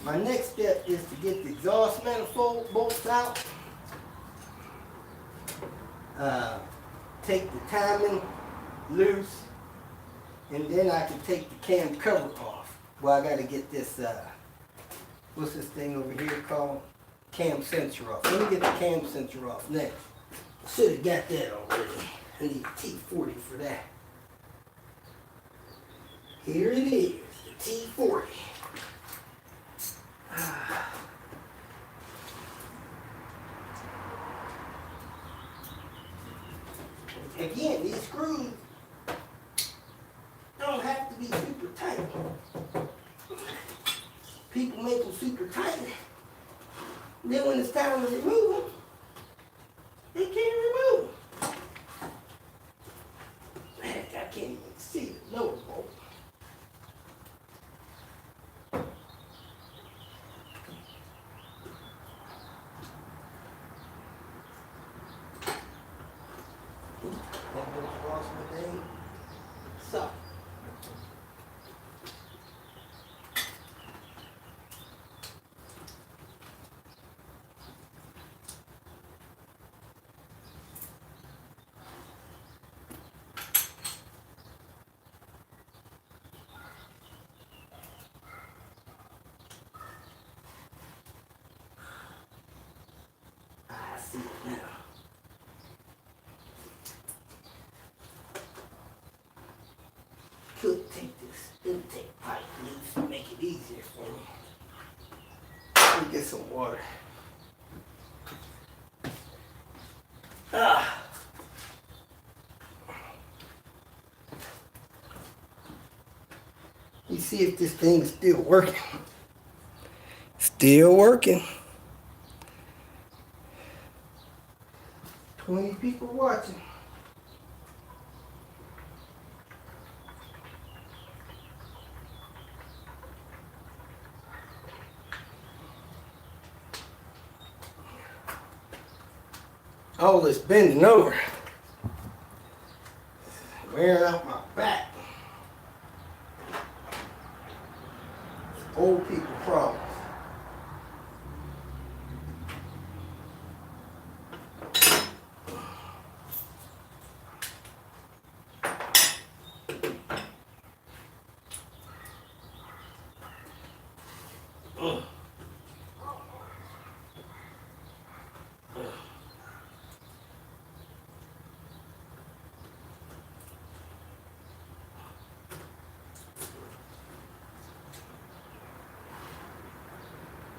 my next step is to get the exhaust manifold bolts out. Take the timing loose, and then I can take the cam cover off. Well, I gotta get this, what's this thing over here called? Cam sensor off. Let me get the cam sensor off next. Should have got that already. I need T40 for that. Here it is, the T40. Again, these screws don't have to be super tight. People make them super tight. Then when it's time to remove them, they can't remove them. Heck, I can't even see the lower bolt. So, I see it now. Could take this intake pipe loose and make it easier for me. Let me get some water. You see if this thing is still working. Still working. 20 people watching. All this bending over, wearing out my back. It's old people problems.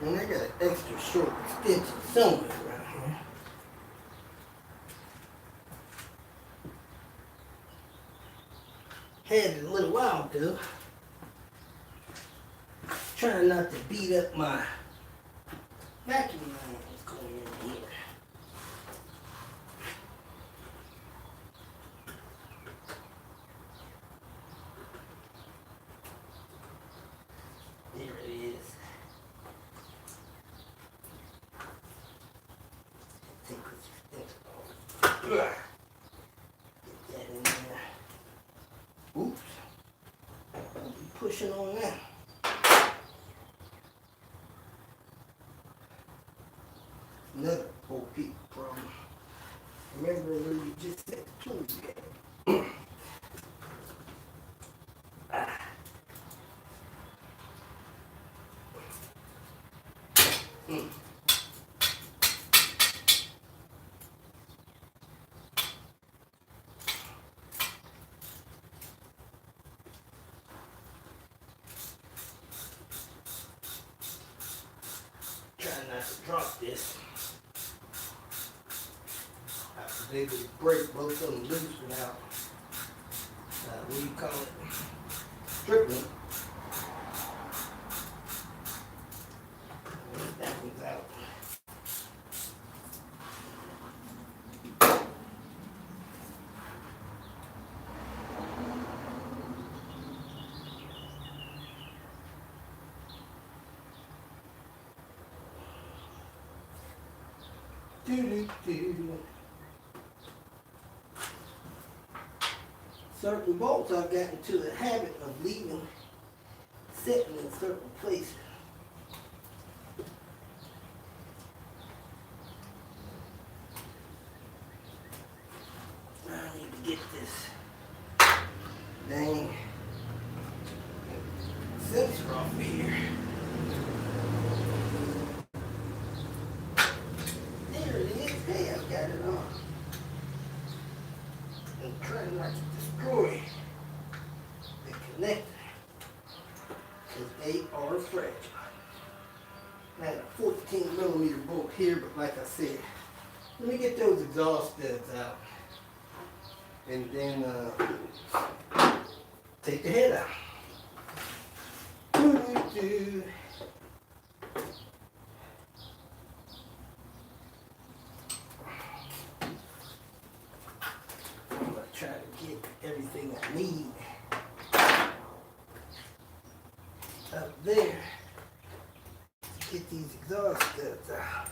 And I got an extra short extension somewhere around here. Had it a little while ago. Trying not to beat up my vacuum lines going in here. There it is. Take this off. Get that in there. Oops. I'll be pushing on that. Another old people problem. Remember when you just set the tools together. Try not to drop this. I was able to break both of them loose without, what do you call it? Stripping. That one's out. Certain bolts I've gotten into the habit of leaving sitting in certain places. I need to get this dang sensor off of here. There it is. Hey, I've got it on. I'm trying not to destroy the connector because they are fragile. I had a 14 millimeter bolt here, but like I said, let me get those exhaust studs out and then take the head out. Try to get everything I need up there to get these exhaust studs out.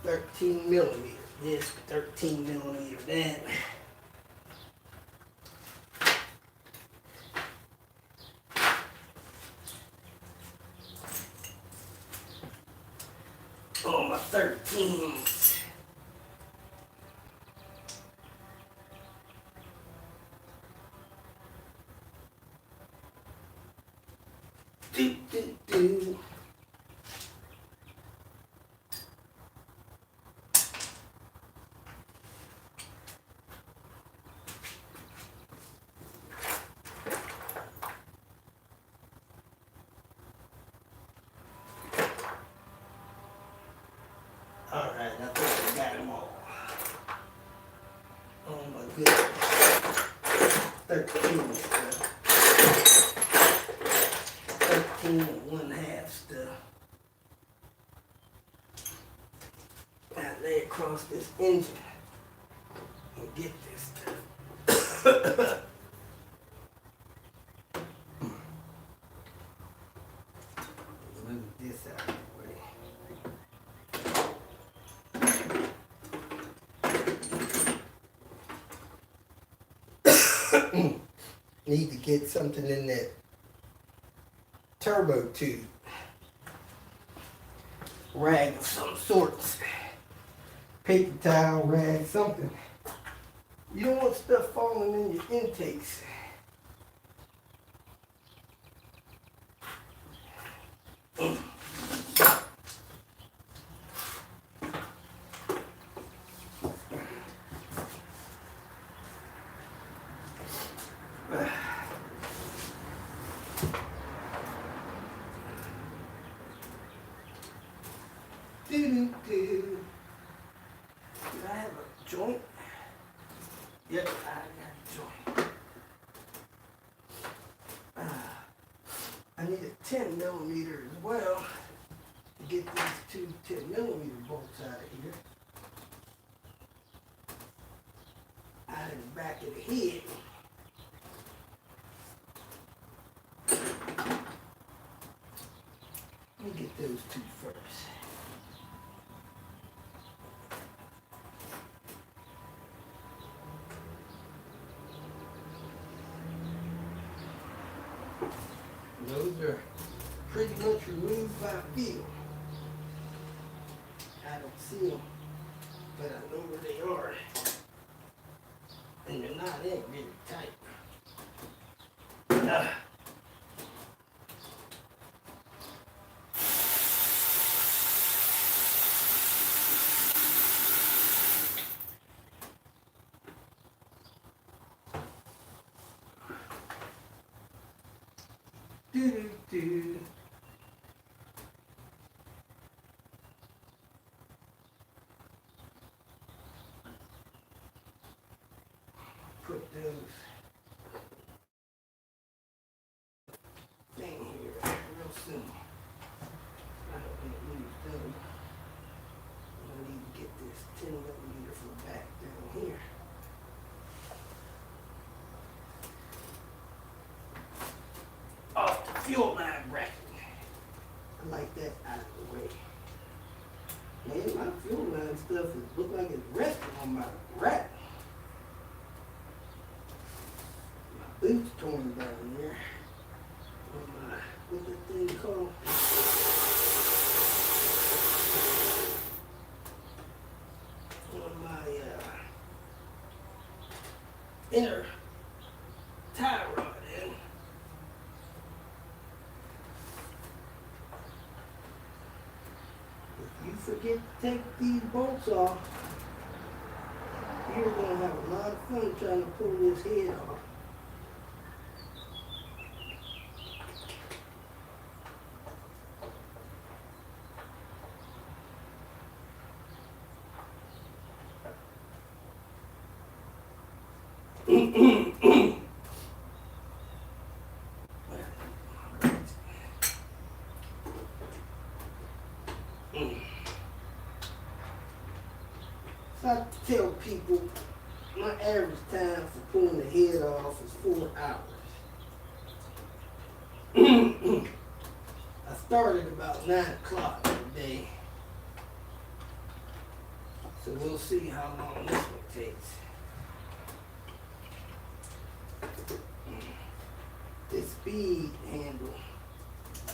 13 millimeter this, 13 millimeter that. Oh, my 13s. Do. All right, I think I got them all. Oh my goodness. 13 stuff. 13 and 1/2 stuff. Now lay across this engine and get this stuff. Move this out of the way. Need to get something in that turbo tube. Rag of some sorts. Paper towel, rag, something. You don't want stuff falling in your intakes. Do. Do I have a joint? Yep, I got a joint. I need a 10 millimeter as well to get these two 10 millimeter bolts out of here. Out of the back of the head. Let me get those two first. Those are pretty much removed by feel. I don't see them, but I know where they are. And they're not in really tight. Do-do-do. Put those thing here real soon. I don't need to use them. I need to get this 10 millimeter from back down here. Off the fuel line bracket. I like that out of the way. Man, my fuel line stuff is look like it's resting on my rack. My boots torn down there. On my, what's that thing called? On my inner tie rod end. If you forget to take these bolts off, you're going to have a lot of fun trying to pull this head off. So I tell people my average time for pulling the head off is 4 hours. I started about 9 o'clock today. So we'll see how long this one takes. This speed handle,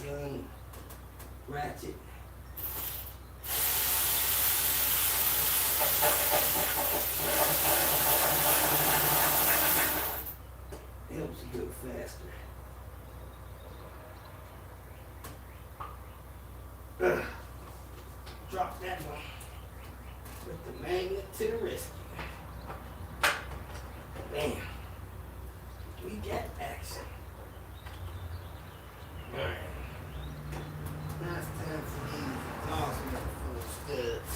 gun, ratchet. Helps you go faster. Drop that one. With the magnet to the rescue. Bam. We got action. Alright. Now it's time for these awesome full studs.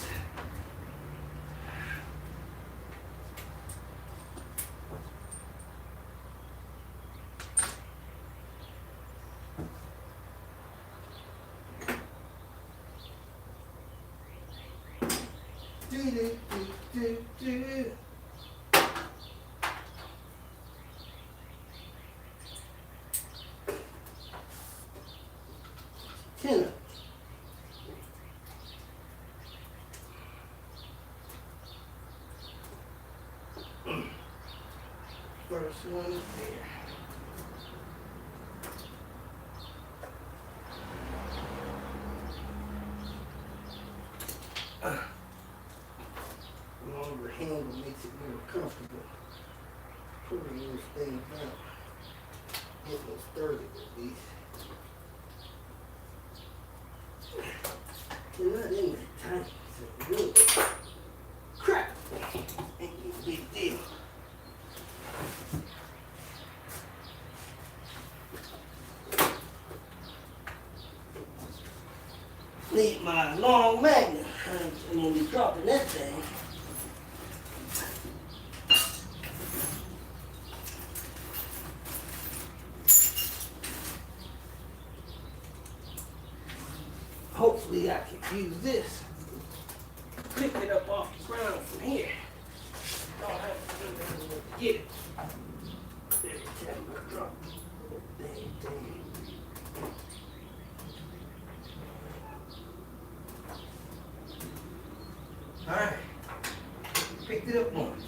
Do. Tenor. First one is there. Longer handle makes it more comfortable. Pulling this thing down. Getting it sturdy at least. They're not in that tight, so really crap. Ain't no big deal. Need my long magnet. I'm gonna be dropping that thing. Hopefully I can use this. Pick it up off the ground from here. Don't have to do anything to get it. Every time I drop that dang thing. Alright. Picked it up once.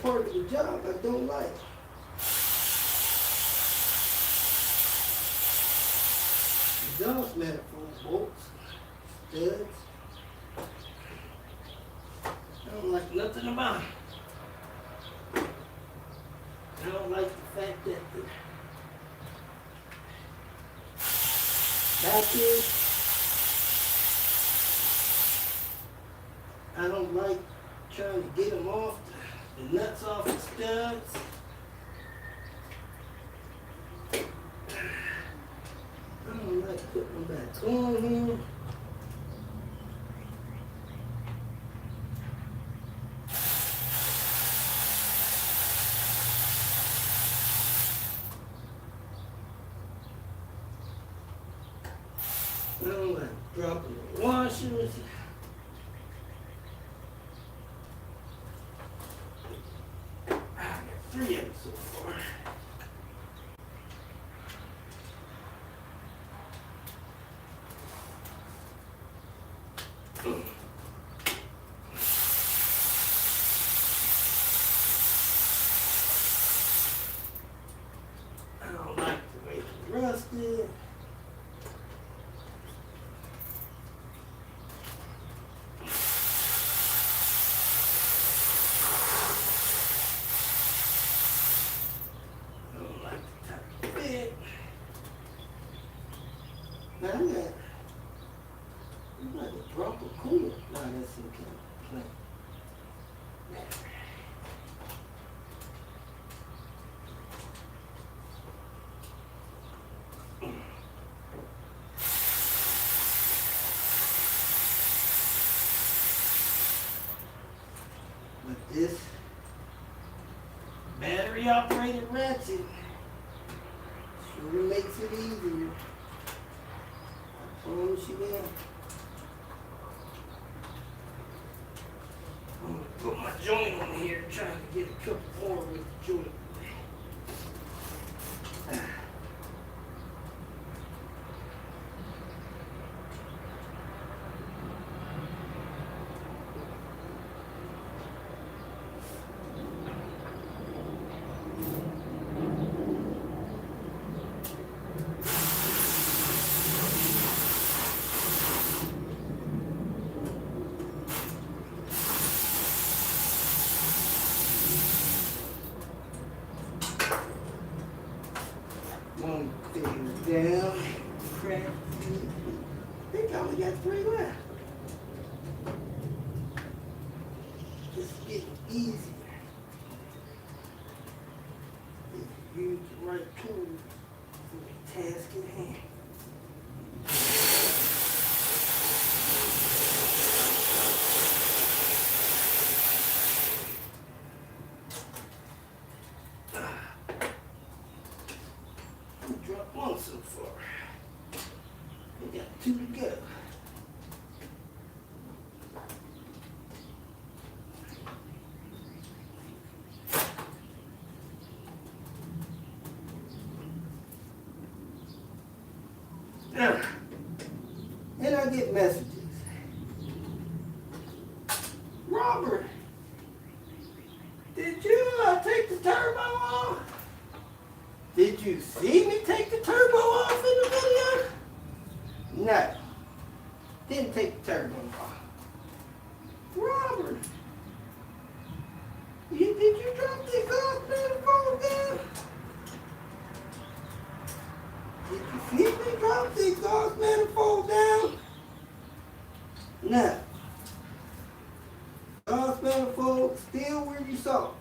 part of the job I don't like. Exhaust manifold bolts, studs. I don't like nothing about it. I don't like the fact that the back end, I don't like trying to get them off, the nuts off the studs. I don't like putting them back on here. I don't like dropping the washers. I got 3 of them so far. I don't like the way it's rusted. I don't like the type of fit. Now I'm like a drop of cooler. No, that's okay. But this battery operated ratchet sure makes it easier. I promise you that. I'm gonna put my joint on here, trying to get a couple more with the joint. One thing down, crack. I think I only got 3 left. It's getting easier. If you use the right tool for the task at hand. Drop 1 so far. We got 2 to go. And I get messages. Robert, did you take the turbo off? Did you see me take the turbo off in the video? No. Didn't take the turbo off. Robert, did you drop the exhaust manifold down? Did you see me drop the exhaust manifold down? No. Exhaust manifold still where you saw it.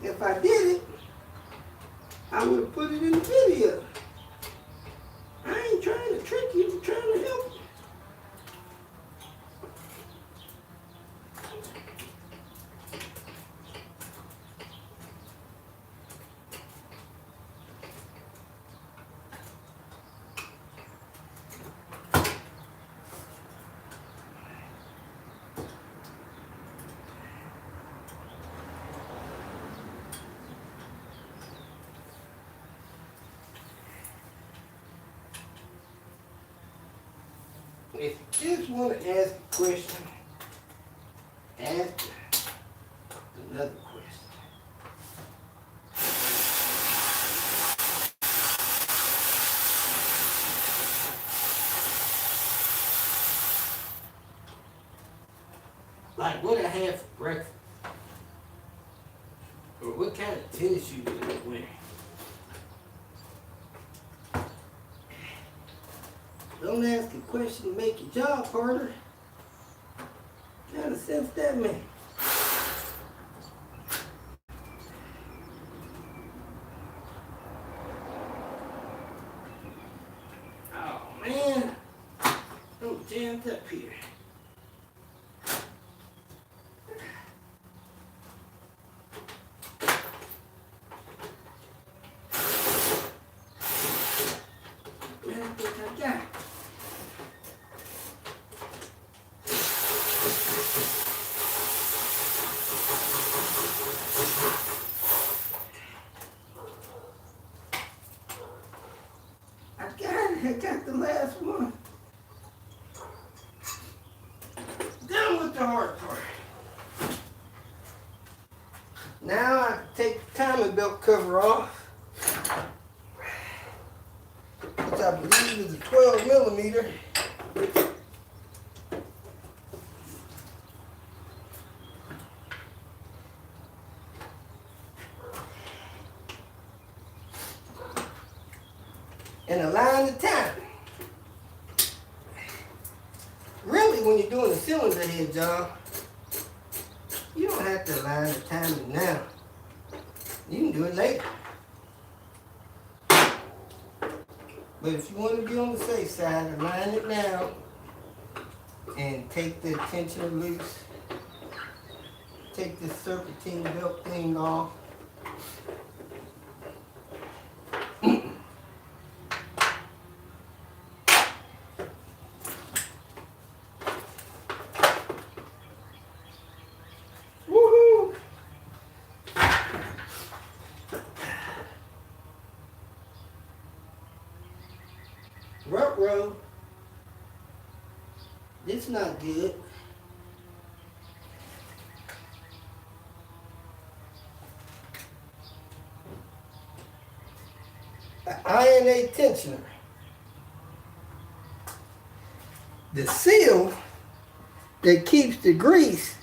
If I did it, I would have put it in the video. I ain't trying to trick you, I'm trying to help you. If you just want to ask a question, ask another question. Like what I have for breakfast? Or what kind of tennis shoes do I wear? Don't ask a question to make your job harder. What kind of sense that make? Oh man, I'm jammed up here. Man, I think I got it. I got the last one. Done with the hard part. Now I can take the timing belt cover off, which I believe is a 12 millimeter. And align the timing. Really, when you're doing a cylinder head job, you don't have to align the timing now. You can do it later. But if you want to be on the safe side, align it now and take the tensioner loose. Take this serpentine belt thing off. Ruh-roh. This not good. An INA tensioner. The seal that keeps the grease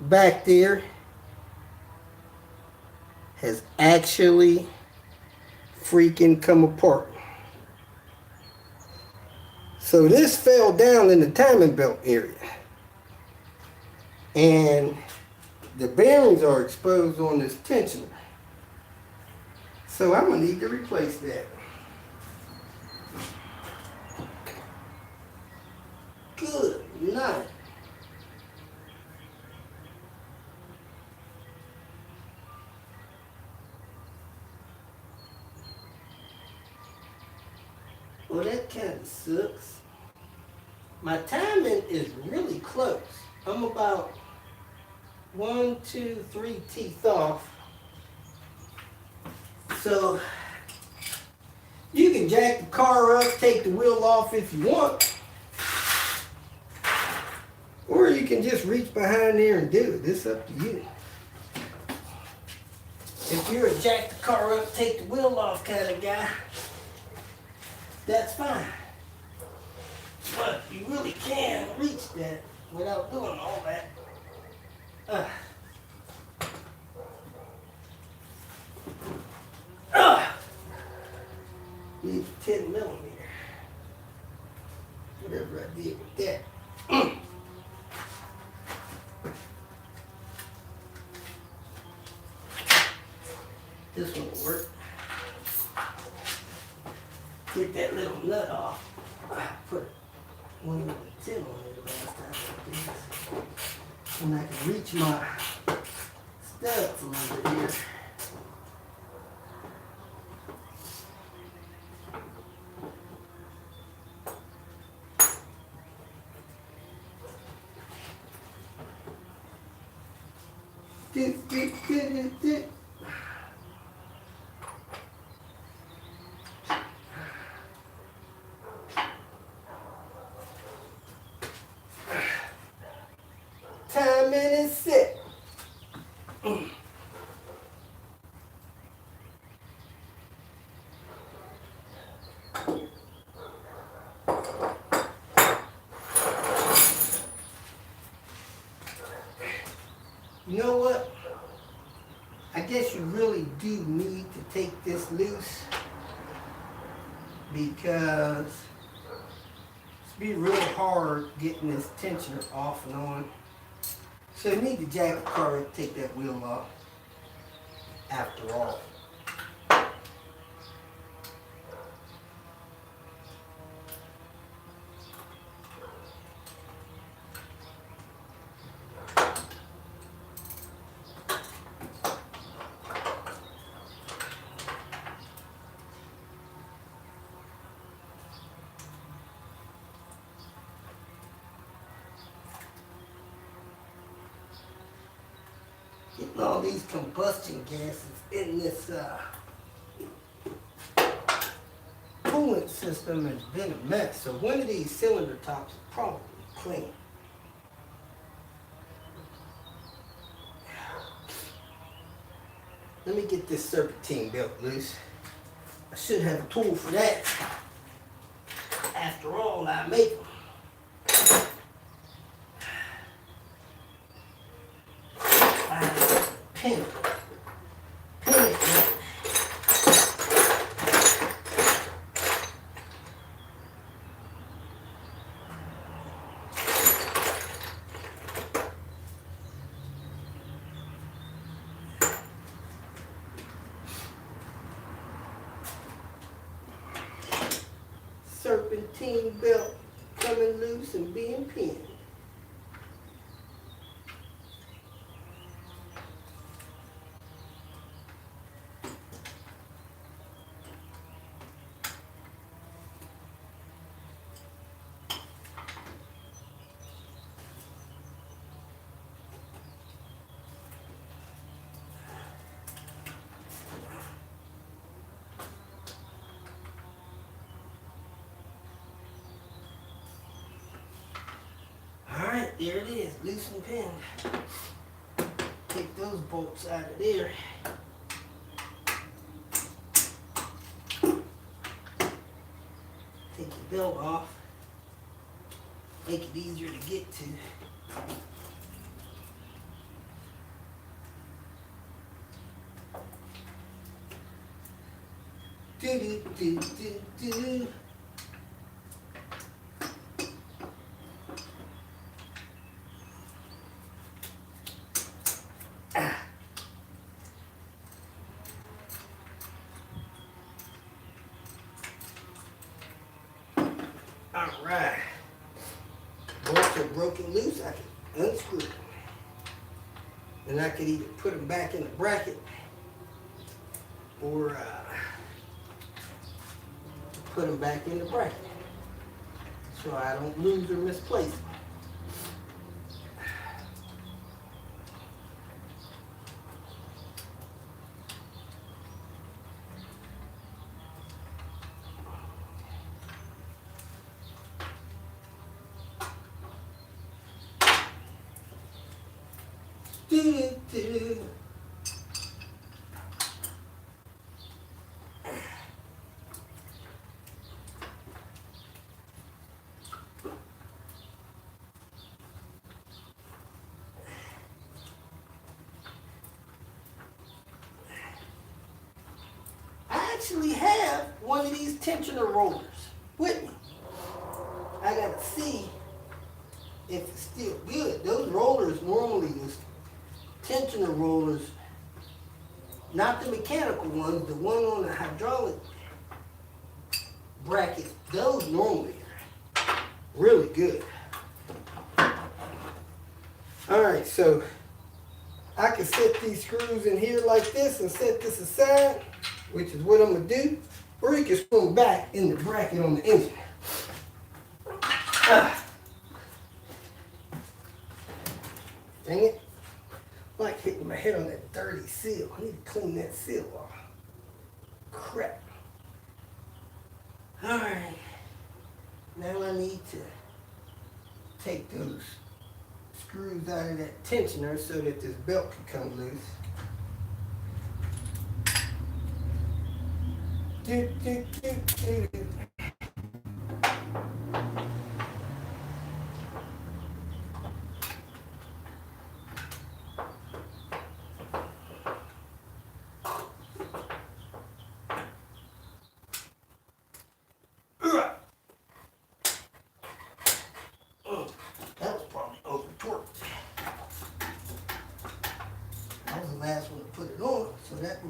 back there has actually freaking come apart. So this fell down in the timing belt area. And the bearings are exposed on this tensioner. So I'm gonna need to replace that. Good night. Well, that kind of sucks. My timing is really close. I'm about 1, 2, 3 teeth off. So you can jack the car up, take the wheel off if you want. Or you can just reach behind there and do it. It's up to you. If you're a jack the car up, take the wheel off kind of guy, that's fine. But you really can reach that without doing all that. Need 10 millimeter. Whatever I did with that. This one will work. Get that little nut off. I put one with a 10 on it the last time I did this. And I can reach my stud from under here. You know what? I guess you really do need to take this loose because it's be real hard getting this tensioner off and on. So you need to jack the car and take that wheel off after all. Getting all these combustion gases in this coolant system has been a mess. So one of these cylinder tops is probably clean. Let me get this serpentine belt loose. I should have a tool for that. After all, I make them. Pin it. Serpentine belt coming loose and being pinned. Alright, there it is, loose and pinned. Take those bolts out of there. Take the belt off. Make it easier to get to. Do do do do do. Alright. Bolts are broken loose, I can unscrew them. And I could either put them back in the bracket or put them back in the bracket so I don't lose or misplace them. Do-do-do. I actually have one of these tensioner rollers with me. I gotta see if it's still good. Those rollers normally, those tensioner rollers, not the mechanical ones, the one on the hydraulic bracket, those normally are really good. Alright, so I can set these screws in here like this and set this aside, which is what I'm going to do, or you can screw them back in the bracket on the engine. Dang it. I like hitting my head on that dirty seal. I need to clean that seal off. Crap. Alright. Now I need to take those screws out of that tensioner so that this belt can come loose. Do, do, do, do, do.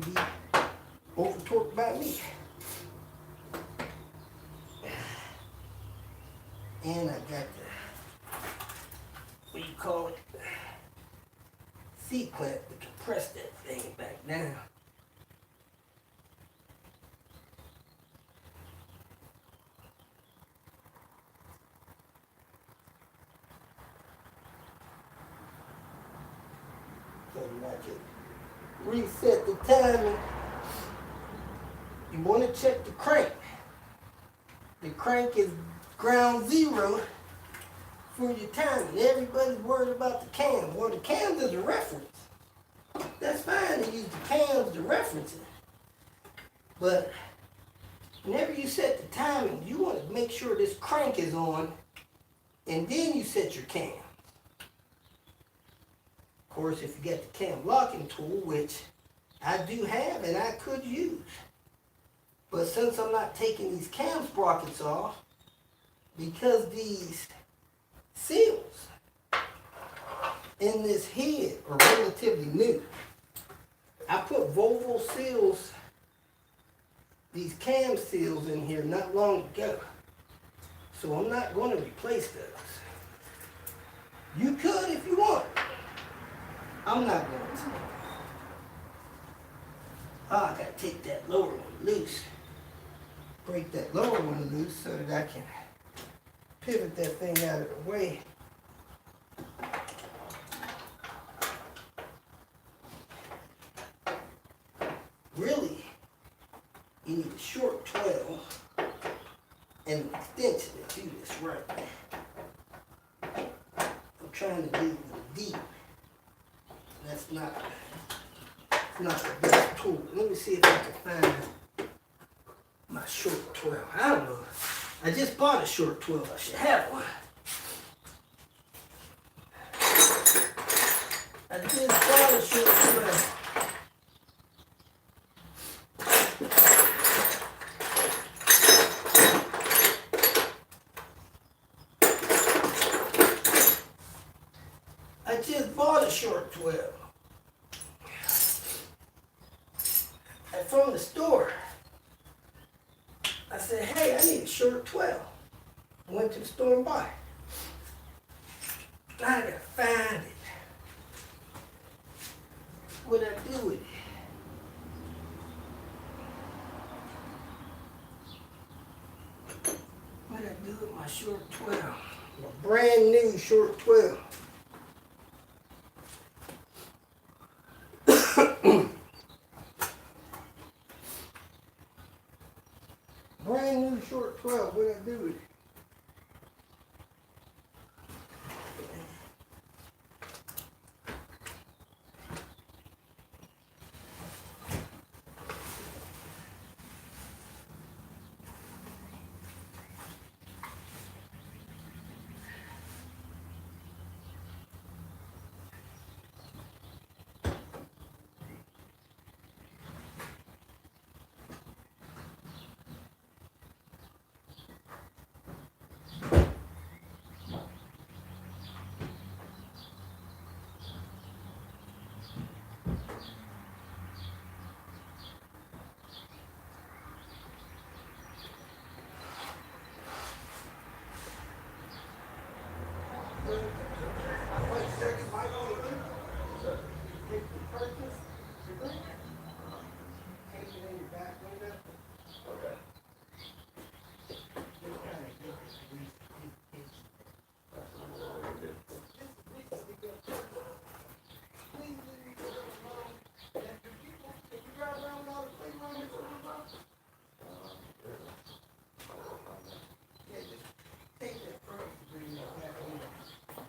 can be over torqued by me. And I got the, what do you call it? C-clamp to compress that thing back down. So now just reset the timing. You want to check the crank. The crank is ground zero for your timing. Everybody's worried about the cam. Well, the cams is a reference. That's fine to use the cams to reference it. But whenever you set the timing, you want to make sure this crank is on, and then you set your cam. Of course, if you got the cam locking tool, which I do have and I could use. But since I'm not taking these cam sprockets off, because these seals in this head are relatively new. I put Volvo seals, these cam seals in here not long ago. So I'm not going to replace those. You could if you want. I'm not going to. I gotta take that lower one loose. Break that lower one loose so that I can pivot that thing out of the way. Really, you need a short 12 and an extension to do this right. I'm trying to do it with a D. That's not the best tool. Let me see if I can find my short 12. I don't know. I just bought a short 12. I should have one. I just bought a short 12. I just bought a short 12. And from the store. I said, hey, I need a short 12. I went to the store and bought it. Now I gotta find it. What I do with it? What I do with my short 12? My brand new short 12. Brand new short 12, what I do with it?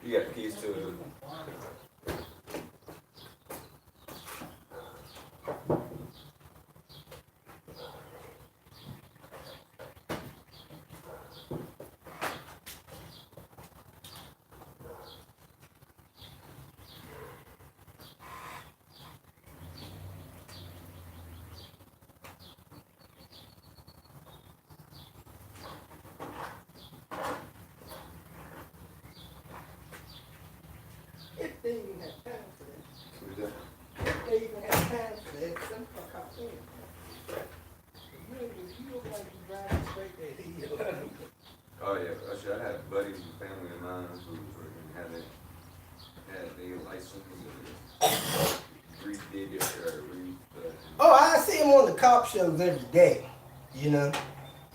You got the keys to it.
If they even have time for that. If they even have time for that, some fuck up.
shit, I had buddies and family of mine who had their license redid it or
Oh, I see them on the cop shows every day. You know,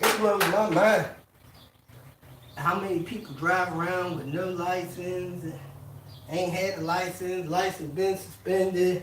it blows my mind how many people drive around with no license, ain't had a license been suspended.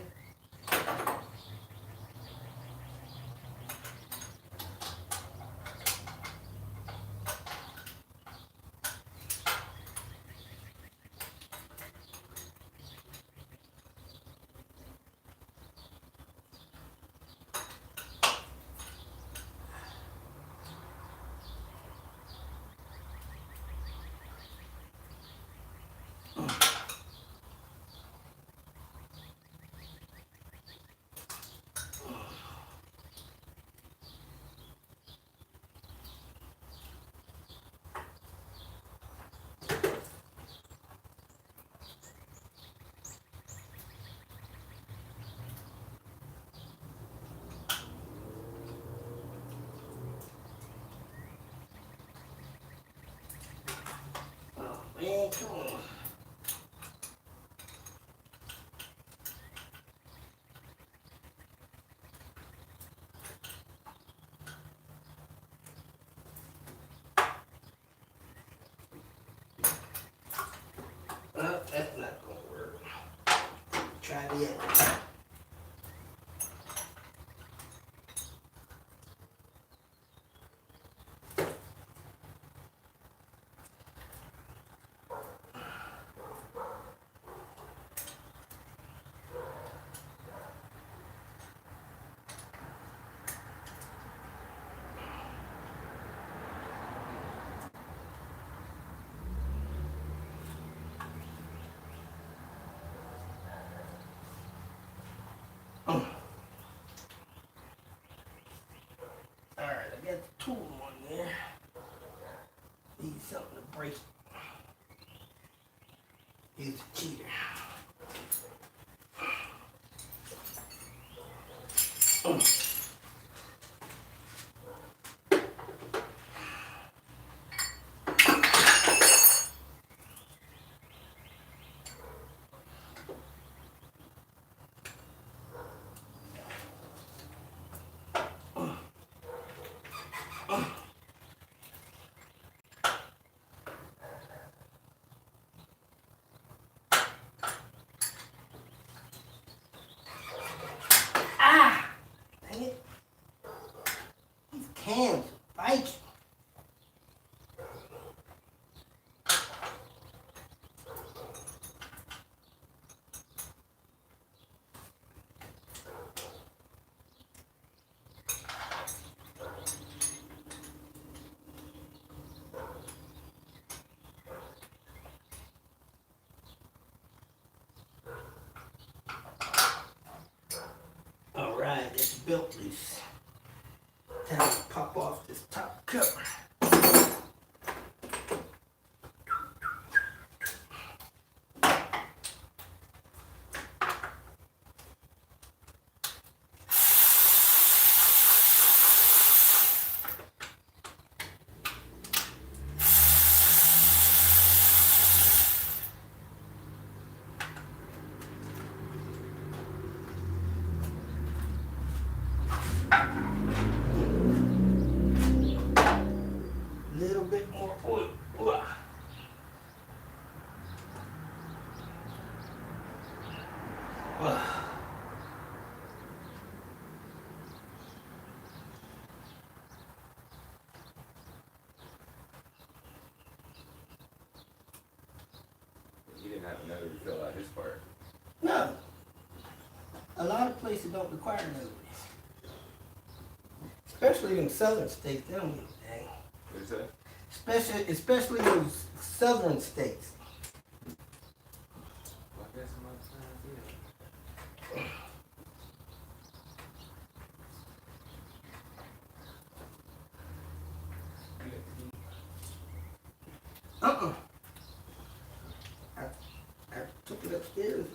Man, come on. That's not gonna work. Try it again. Alright, I got the tool on there. Need something to break. Here's a cheater. Dang it. These cans bite you. Alright, it's built loose. Time to pop off this top cover. Little bit more oil.
He didn't have another to fill out his part.
No. A lot of places don't require notaries. Especially in southern states, they don't give a dang.
What is that?
Especially those southern states.
Well, I guess I'm not trying to do it.
I took it upstairs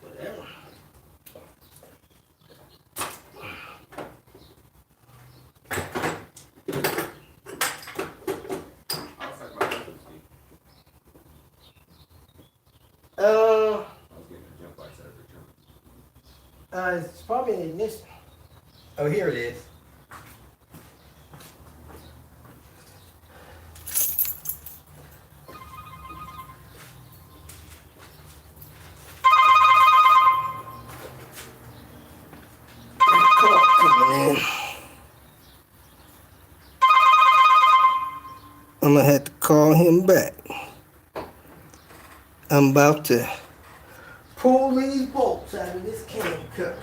or whatever. It's probably in ignition. Oh, here it is. Coming in. I'm gonna have to call him back. I'm about to pull these bolts out of this cam cover.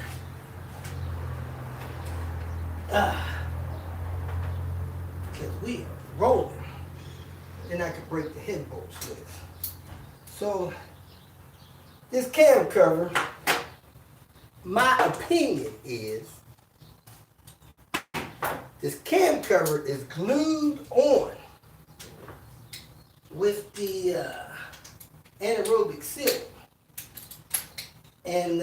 Because we are rolling. Then I can break the head bolts with. So, this cam cover, my opinion is, this cam cover is glued on with the anaerobic seal. And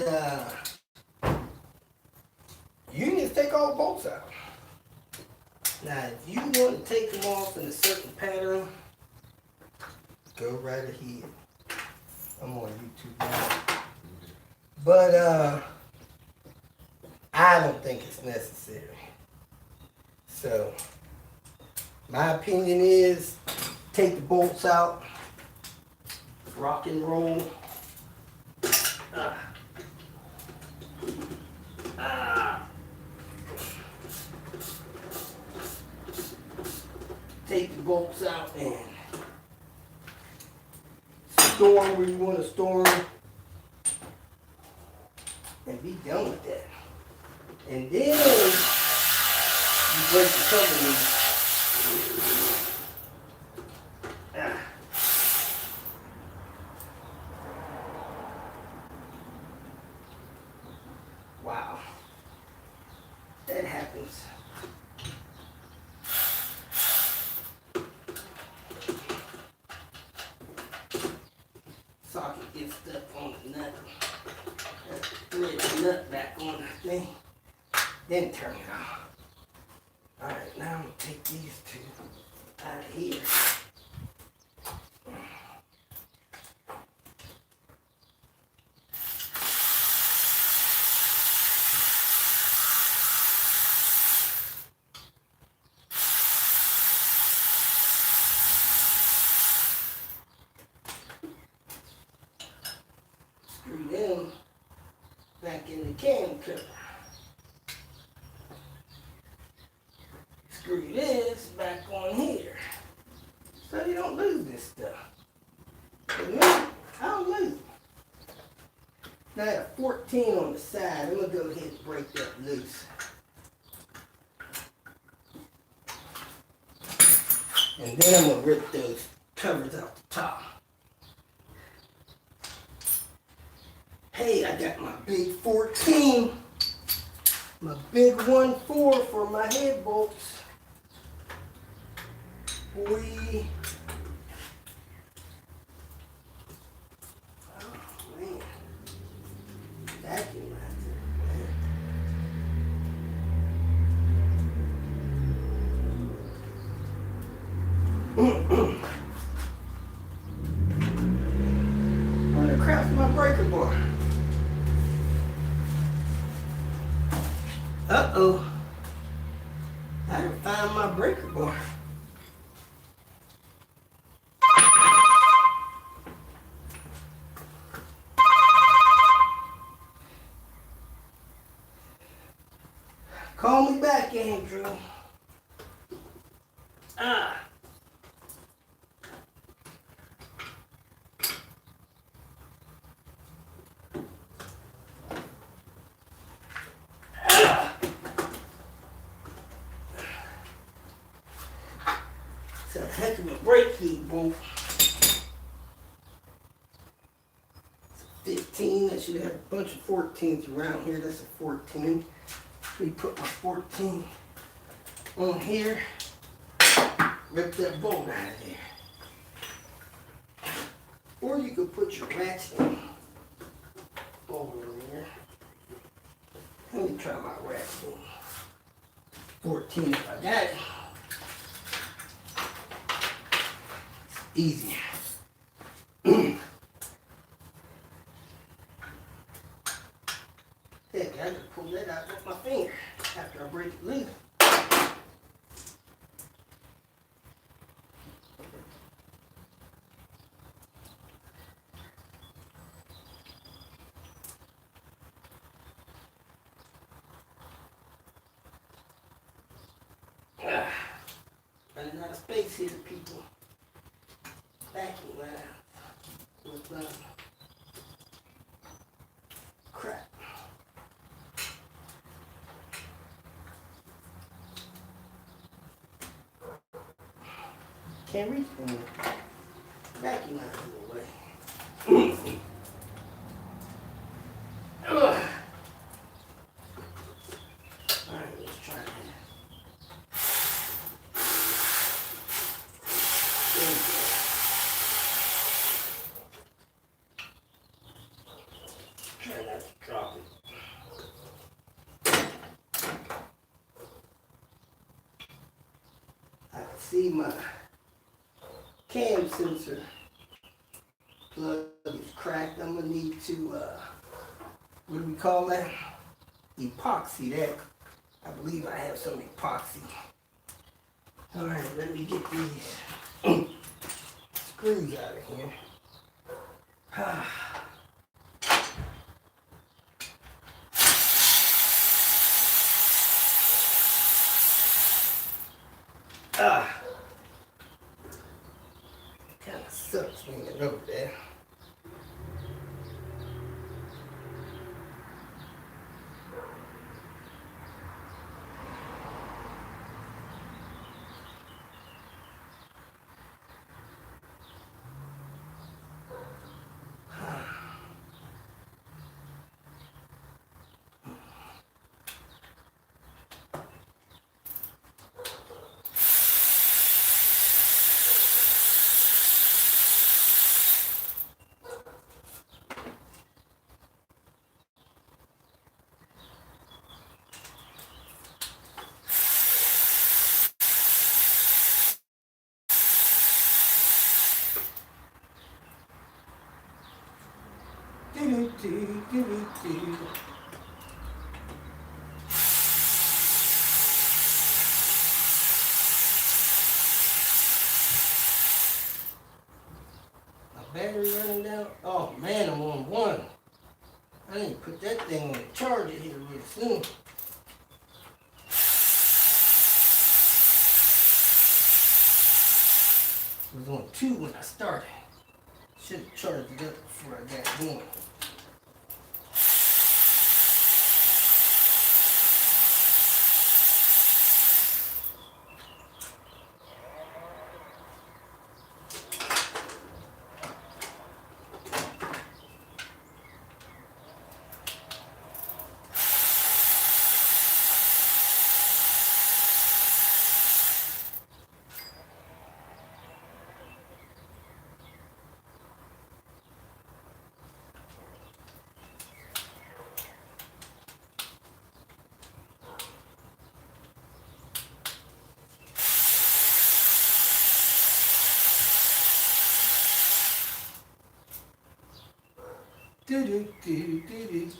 you need to take all the bolts out. Now, if you want to take them off in a certain pattern, go right ahead. I'm on YouTube now. But I don't think it's necessary. So, my opinion is take the bolts out, rock and roll. Take the bolts out and store them where you want to store them and be done with that. And then you break the cover loose. Wow. That happens. Socket gets stuck on the nut. Thread the nut back on the thing. Then turn it off. Alright, now I'm going to take these two out of here. Screw them back in the cam cover. Screw this back on here. So you don't lose this stuff. But me, I don't lose it. Now I got a 14 on the side. I'm going to go ahead and break that loose. And then I'm going to rip those covers out the top. Hey, I got my big 14. My big 1.4 for my head bolts. Boy. Oh, man. Vacuum right there. Oh, the crap's my breaker bar. Uh-oh. I done found my breaker bar. Call me back, Andrew. It's a heck of a brake fluid bolt. It's a 15. I should have a bunch of 14s around here. That's a 14. We put my 14 on here. Rip that bolt out of there. Or you could put your ratchet bolt over there. Let me try my ratchet. 14 if I got it. Easy. Heck, I Running out of space here, people. Vacuum line with crap. Can't reach for me. Vacuum line away. Alright, let's try that. There we go. Try not to drop it. I can see my cam sensor plug is cracked. I'm gonna need to, what do we call that? Epoxy that. I believe I have some epoxy. Alright, let me get these screws out of here. Kind of sucks when you're over there. My battery running down. Oh man, I'm on one. I need to put that thing on the charger here real soon. It was on 2 when I started. Should have charged it up before I got going. Do do do do do do.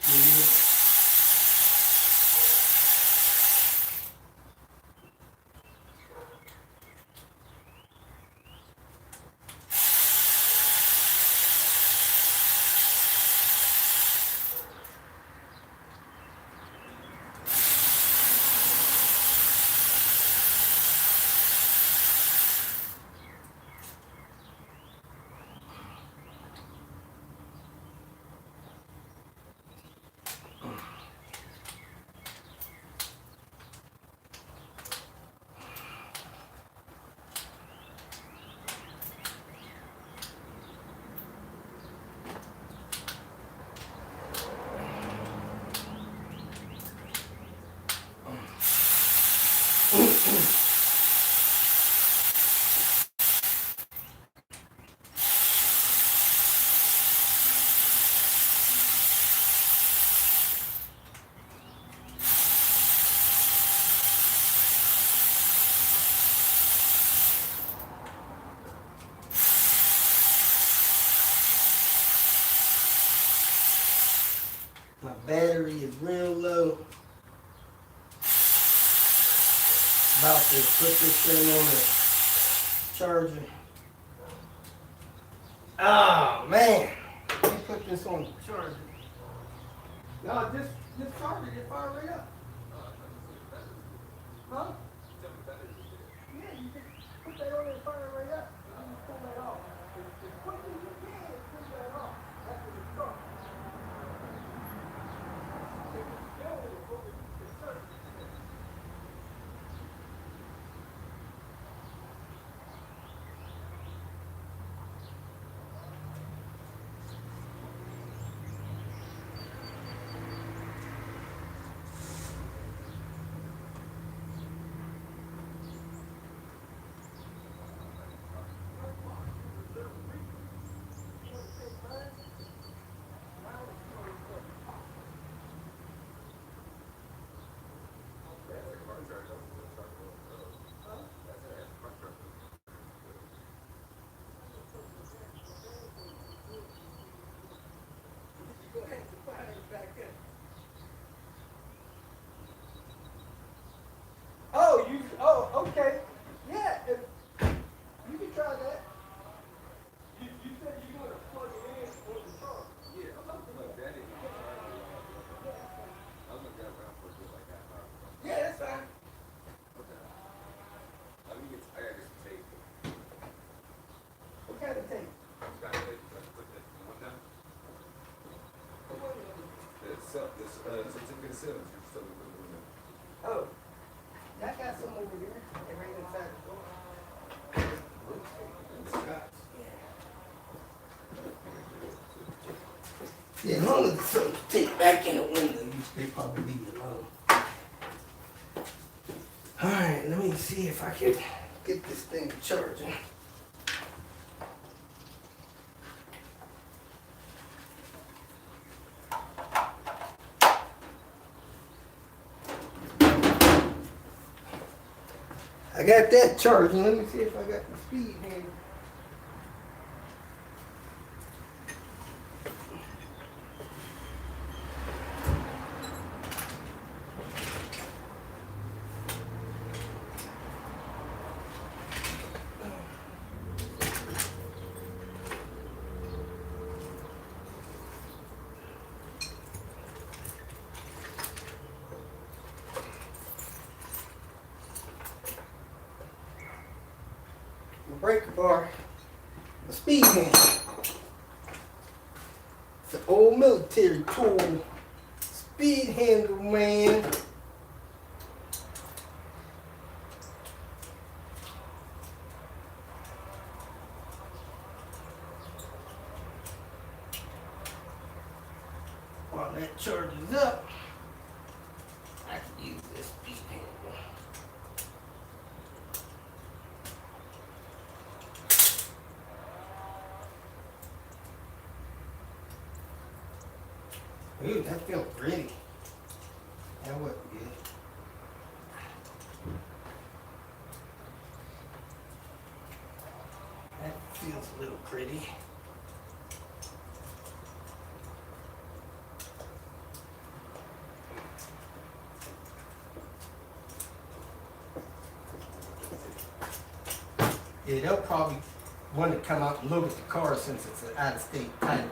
My battery is real low. About to put this thing on the charger. Oh man, let me put this on the charger. No, this charger is firing up. Huh? Yeah, you can. stay on there, fire right up. You can pull that off. As quick as you can, pull that off. That's what it's from. Oh, okay. Yeah, you can try that. You said you're going to plug it in on the truck.
Yeah, look, that is my I'm gonna go around for a good like half hour.
Yeah, that's fine.
Okay. Let me get, I gotta get some tape.
What kind of tape?
Got tape, let's put that one down. This certificate of sales, you're still putting it in.
Oh, I got some over there. They're right inside the door. Scotch. Yeah, as long as it's something to take back in the window, they probably leave it alone. All right, let me see if I can get this thing charging. I got that charging. Let me see if I got the speed handle. Breaker bar, a speed handle. It's an old military tool. Speed handle, man. While that charges up, I can use this speed handle. Ooh, that feels pretty. That wasn't good. That feels a little pretty. Yeah, they'll probably want to come out and look at the car since it's an out-of-state title.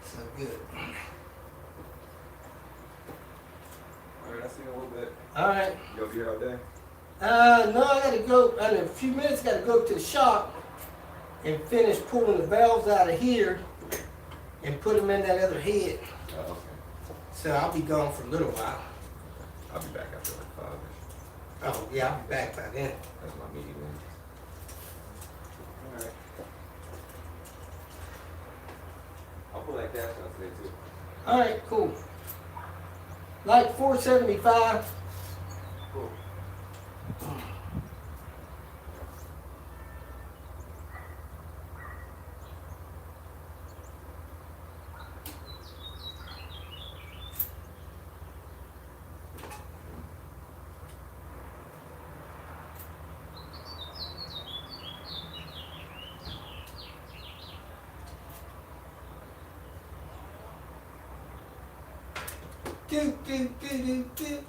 So good.
Alright, I see you in a little bit.
All right.
You'll be here all day?
No, I gotta go, in a few minutes, gotta go to the shop and finish pulling the valves out of here and put them in that other head.
Oh, okay.
So I'll be gone for a little while.
I'll be back after like 5-ish.
Oh, yeah, I'll be back by then.
That's my meeting then. Alright. I'll pull that cash out today too.
All right, cool. Like 475.
Cool.
Do.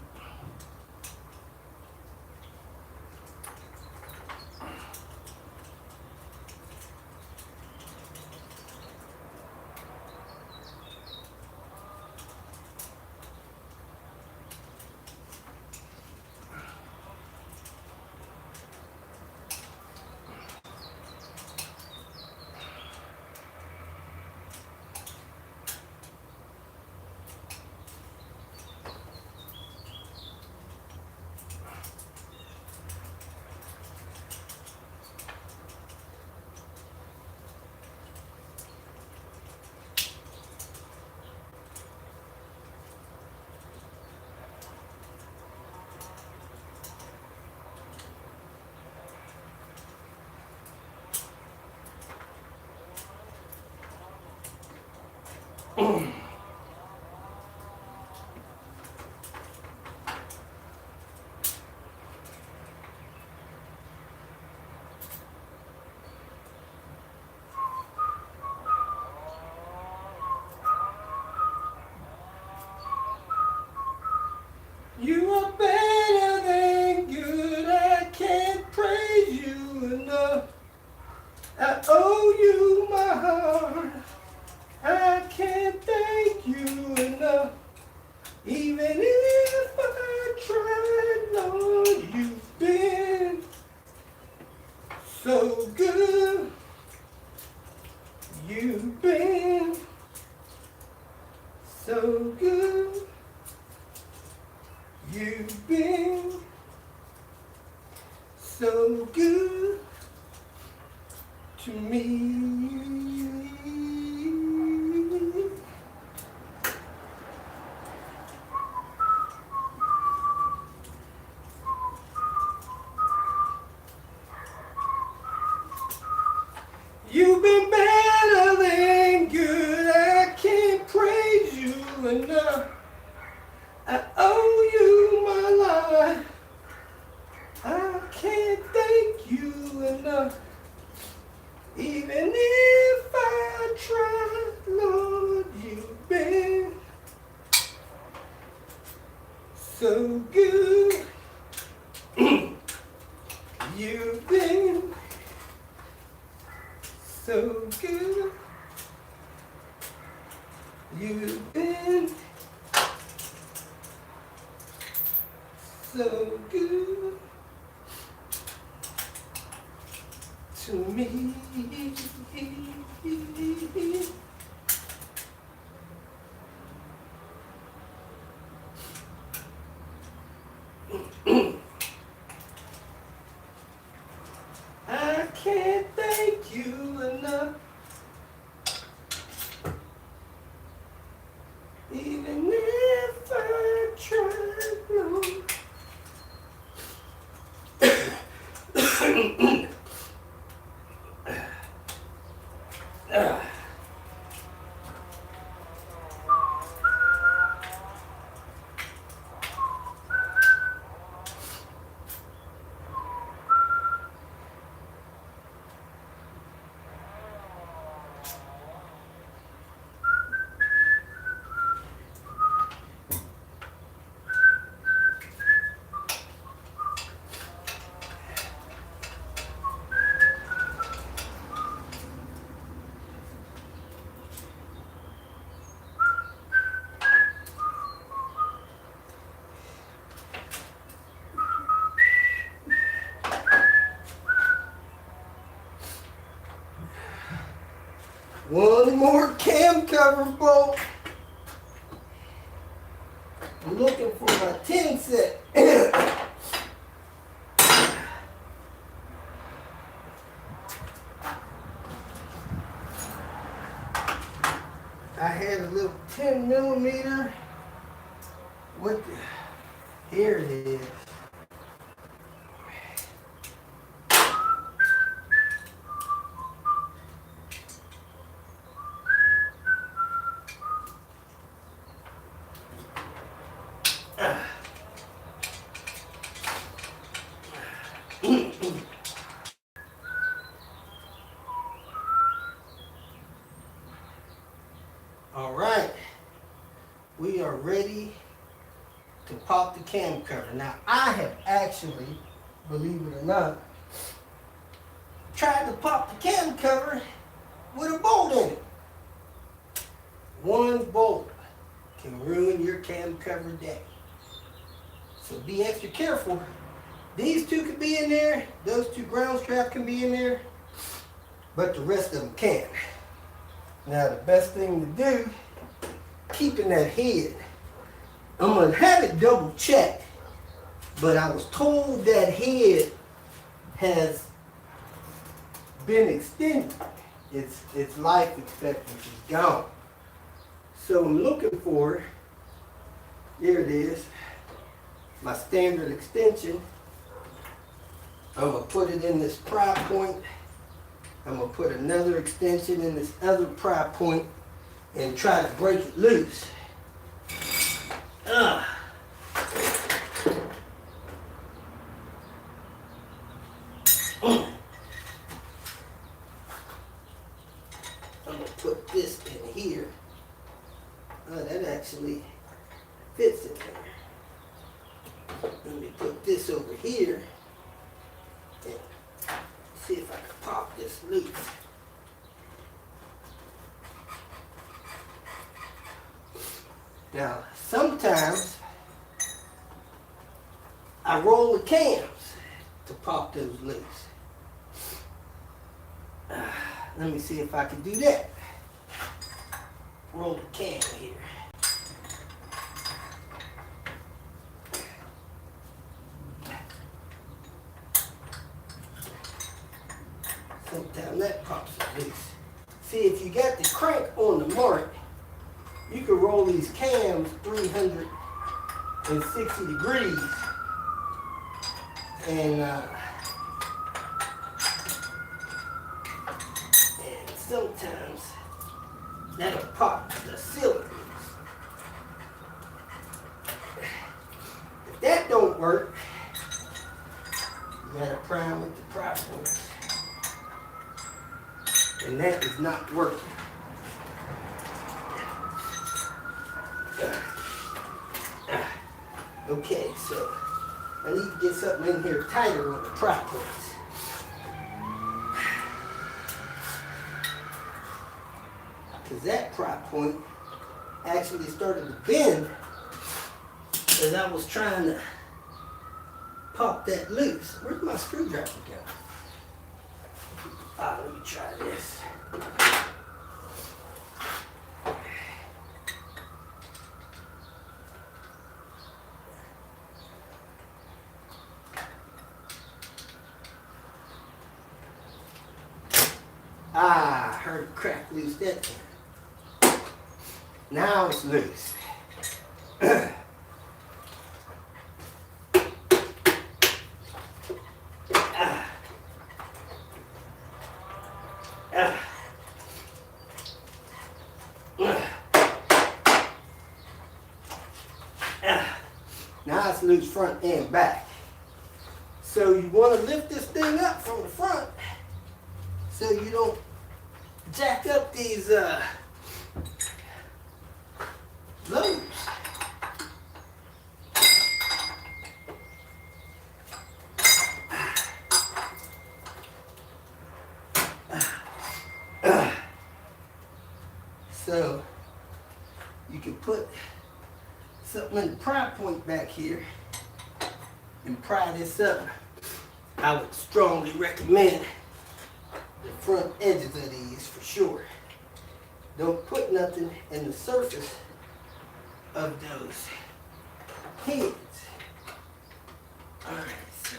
owe you my heart. I can't thank you enough. Even if I tried, Lord, you've been so good. You've been so good. You've been so good to me. You've been better than good. I can't praise you enough. I owe you my life. I can't thank you enough. Even if I tried, Lord, you've been so good. You've been so good. You've been so good to me. I can't thank you enough. Even if I tried, Lord. One more cam cover bolt. I'm looking for my 10 set. I had a little 10 millimeter. What the? Here it is. All right, we are ready to pop the cam cover. Now, I have actually, believe it or not, tried to pop the cam cover with a bolt in it. One bolt can ruin your cam cover day. So be extra careful. These two could be in there, those two ground straps can be in there, but the rest of them can't. Now the best thing to do, keeping that head, I'm gonna have it double checked, but I was told that head has been extended. Its life expectancy is gone. So I'm looking for, here it is, my standard extension. I'm gonna put it in this pry point. I'm gonna put another extension in this other pry point and try to break it loose. I'm gonna put this in here. That actually fits in there. Let me put this over here and see if I can pop this loose. Now, sometimes I roll the cams to pop those loose. Let me see if I can do that. Roll the cam here. Sometimes that pops it loose. See, if you got the crank on the mark, you can roll these cams 360 degrees and sometimes that'll pop the cylinders. If that don't work, you gotta prime with the pry points. And that is not working. Okay, so I need to get something in here tighter on the pry points. Because that pry point actually started to bend as I was trying to pop that loose. Where'd my screwdriver go? Let me try this. I heard it crack loose that time. Now it's loose. Now it's loose front and back. So you want to lift this thing up from the front so you don't jack up these loads. So you can put something in the pry point back here and pry this up. I would strongly recommend the front edges of these for sure. Don't put nothing in the surface of those heads. All right, so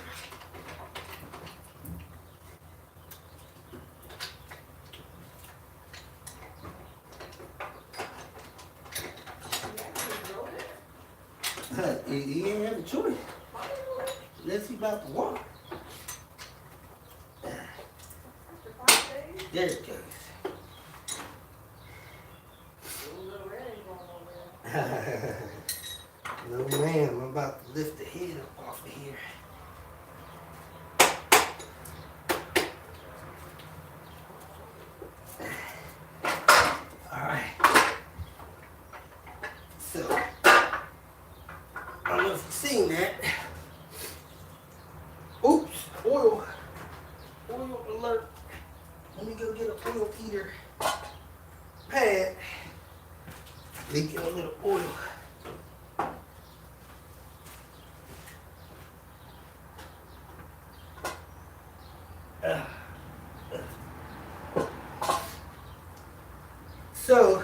you ain't have a choice. Let's see about the water. There it goes. No ma'am, I'm about to lift the head up off of here. Alright. So, I don't know if you've seen that. Oops, oil. Oil alert. Let me go get an oil heater pad. Leaking a little oil. So,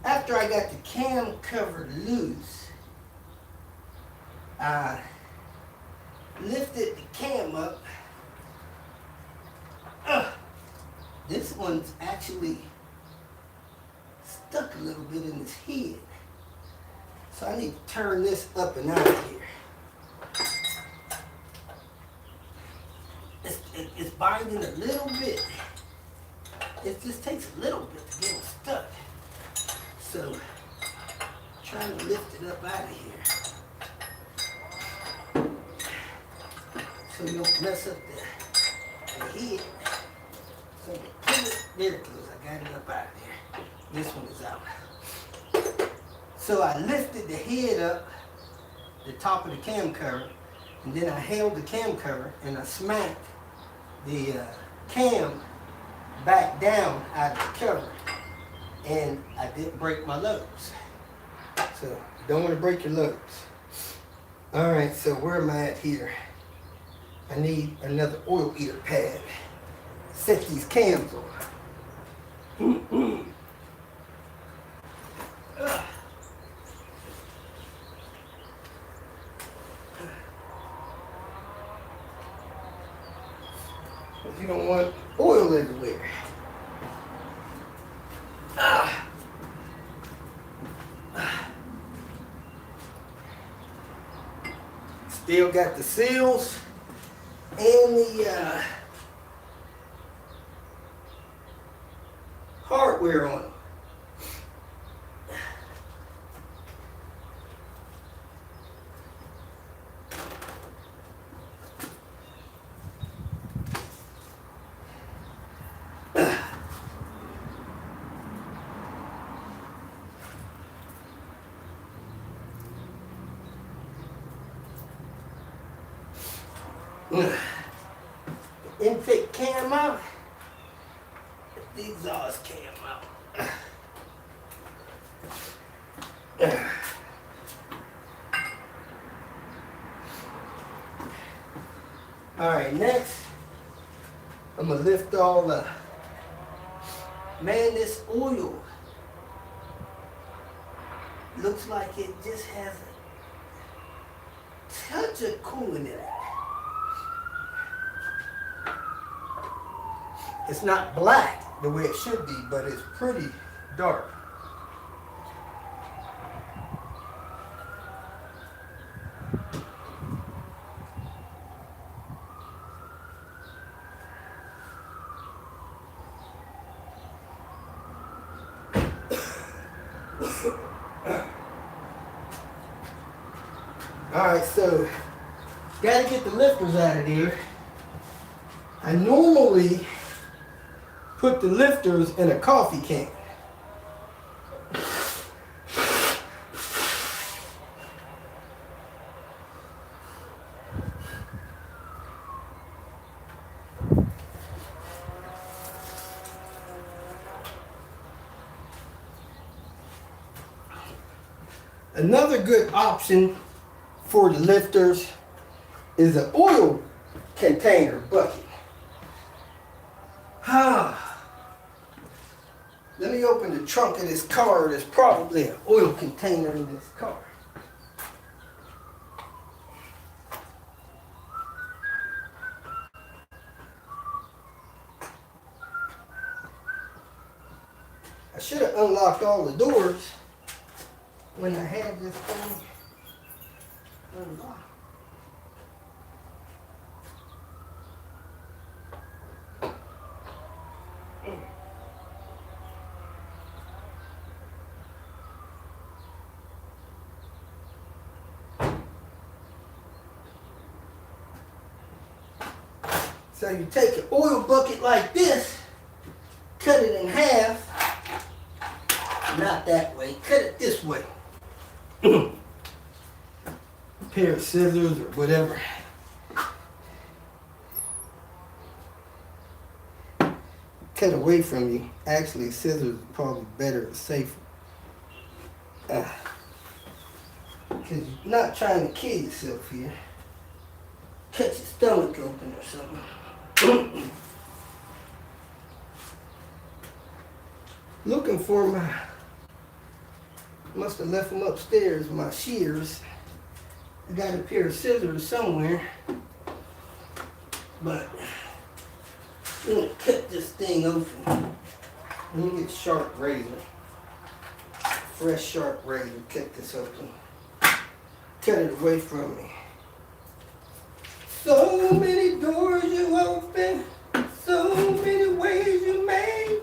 after I got the cam cover loose, I lifted the cam up. This one's actually stuck a little bit in his head. So I need to turn this up and out of here. It's binding a little bit. It just takes a little bit to get him stuck. So, trying to lift it up out of here. So you don't mess up the head. So you pull it, there it goes. I got it up out of there. This one is out. So I lifted the head up, the top of the cam cover, and then I held the cam cover and I smacked the cam back down out of the cover, and I didn't break my loads. So you don't want to break your loads. All right, so where am I at here? I need another oil eater pad. Set these cams on. You don't want oil everywhere. Still got the seals and the hardware on them. Intake cam out, the exhaust cam out. All right, next, I'm gonna lift all the, man, this oil looks like it just has a touch of coolant in it. It's not black the way it should be, but it's pretty dark. All right, so gotta get the lifters out of there. I normally put the lifters in a coffee can. Another good option for the lifters is an oil container bucket. Let me open the trunk of this car. There's probably an oil container in this car. I should have unlocked all the doors when I had this thing unlocked. So you take an oil bucket like this, cut it in half, not that way, cut it this way. A pair of scissors or whatever. Cut away from you. Actually, scissors are probably better and safer. Because you're not trying to kill yourself here. Cut your stomach open or something. Looking for my, must have left them upstairs, my shears. I got a pair of scissors somewhere, but I'm gonna cut this thing open. Let me get a sharp razor, fresh sharp razor, cut this open. Cut it away from me. So many doors you open, so many ways you made.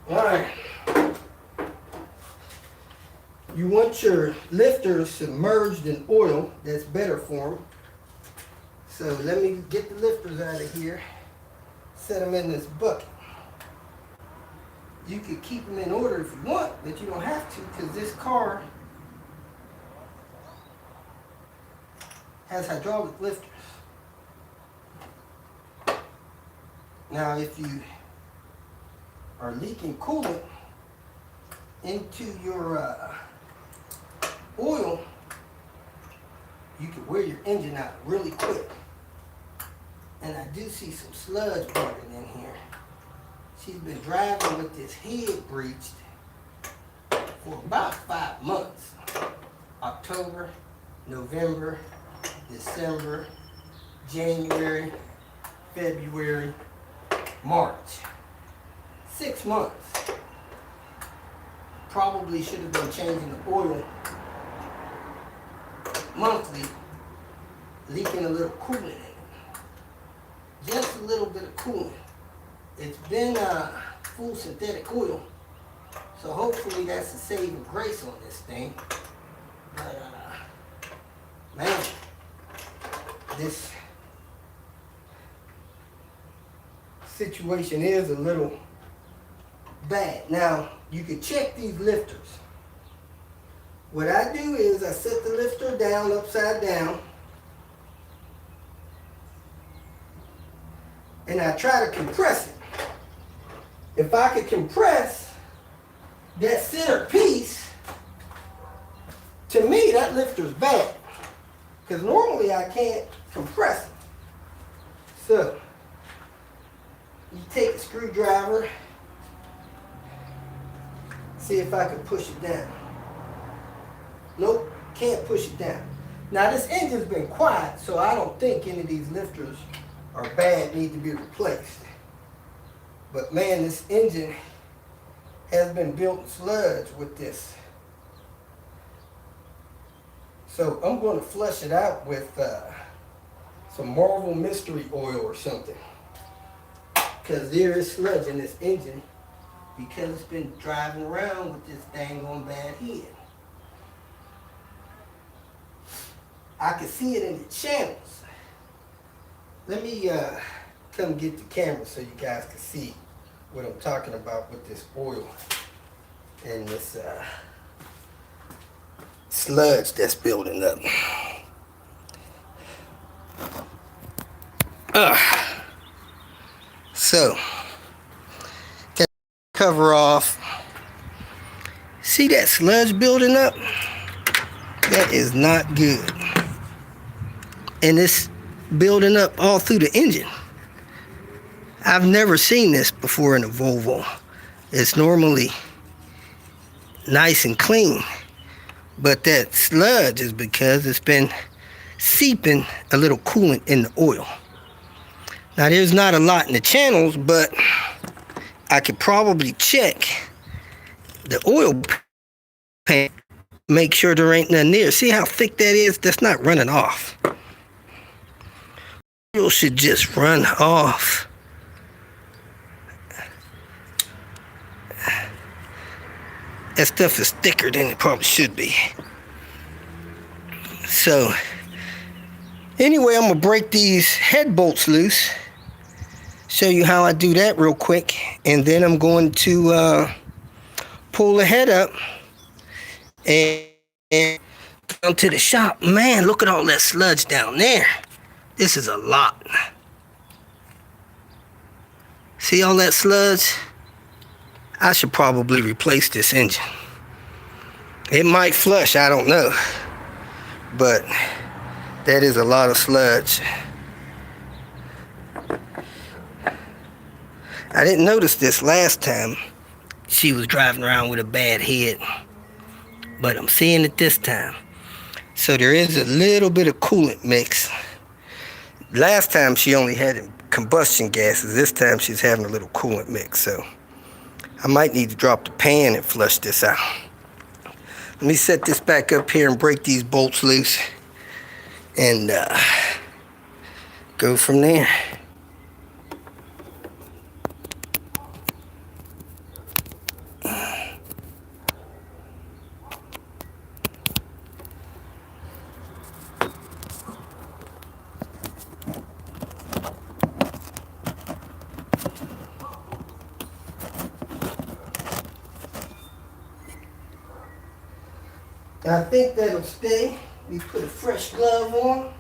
Alright, you want your lifters submerged in oil, that's better for them. So let me get the lifters out of here, set them in this bucket. You could keep them in order if you want, but you don't have to, because this car has hydraulic lifters. Now, if you are leaking coolant into your oil, you can wear your engine out really quick. And I do see some sludge building in here. She's been driving with this head breached for about 5 months. October, November, December, January, February, March. 6 months. Probably should have been changing the oil monthly, leaking a little coolant in it. Just a little bit of coolant. It's been full synthetic oil, so hopefully that's a saving grace on this thing. But man, this situation is a little bad. Now, you can check these lifters. What I do is I set the lifter down upside down, and I try to compress it. If I could compress that center piece, to me that lifter's bad, because normally I can't compress it. So you take a screwdriver, see if I can push it down. Nope, can't push it down. Now this engine's been quiet, so I don't think any of these lifters are bad, need to be replaced. But man, this engine has been built in sludge with this. So I'm going to flush it out with some Marvel Mystery Oil or something. Because there is sludge in this engine because it's been driving around with this dang on bad head. I can see it in the channels. Let me come get the camera so you guys can see what I'm talking about with this oil and this sludge that's building up. So, get the cover off. See that sludge building up? That is not good. And it's building up all through the engine. I've never seen this before in a Volvo. It's normally nice and clean, but that sludge is because it's been seeping a little coolant in the oil. Now there's not a lot in the channels, but I could probably check the oil pan, make sure there ain't nothing there. See how thick that is? That's not running off. Oil should just run off. That stuff is thicker than it probably should be. So, anyway, I'm gonna break these head bolts loose. Show you how I do that real quick. And then I'm going to pull the head up and come to the shop. Man, look at all that sludge down there. This is a lot. See all that sludge? I should probably replace this engine. It might flush, I don't know. But that is a lot of sludge. I didn't notice this last time she was driving around with a bad head, but I'm seeing it this time. So there is a little bit of coolant mix. Last time she only had combustion gases. This time she's having a little coolant mix. So I might need to drop the pan and flush this out. Let me set this back up here and break these bolts loose and go from there. And I think that'll stay. We put a fresh glove on.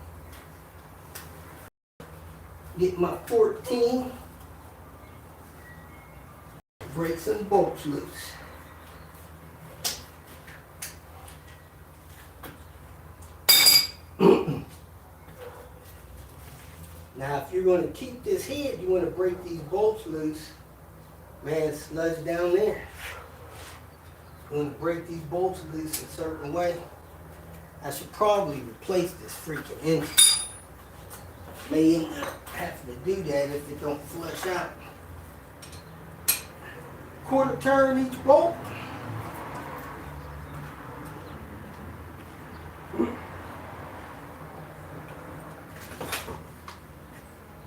Get my 14. Break some bolts loose. Now, if you're going to keep this head, you want to break these bolts loose. Man, sludge down there. You want to break these bolts loose a certain way. I should probably replace this freaking engine. May end up having to do that if it don't flush out. Quarter turn each bolt.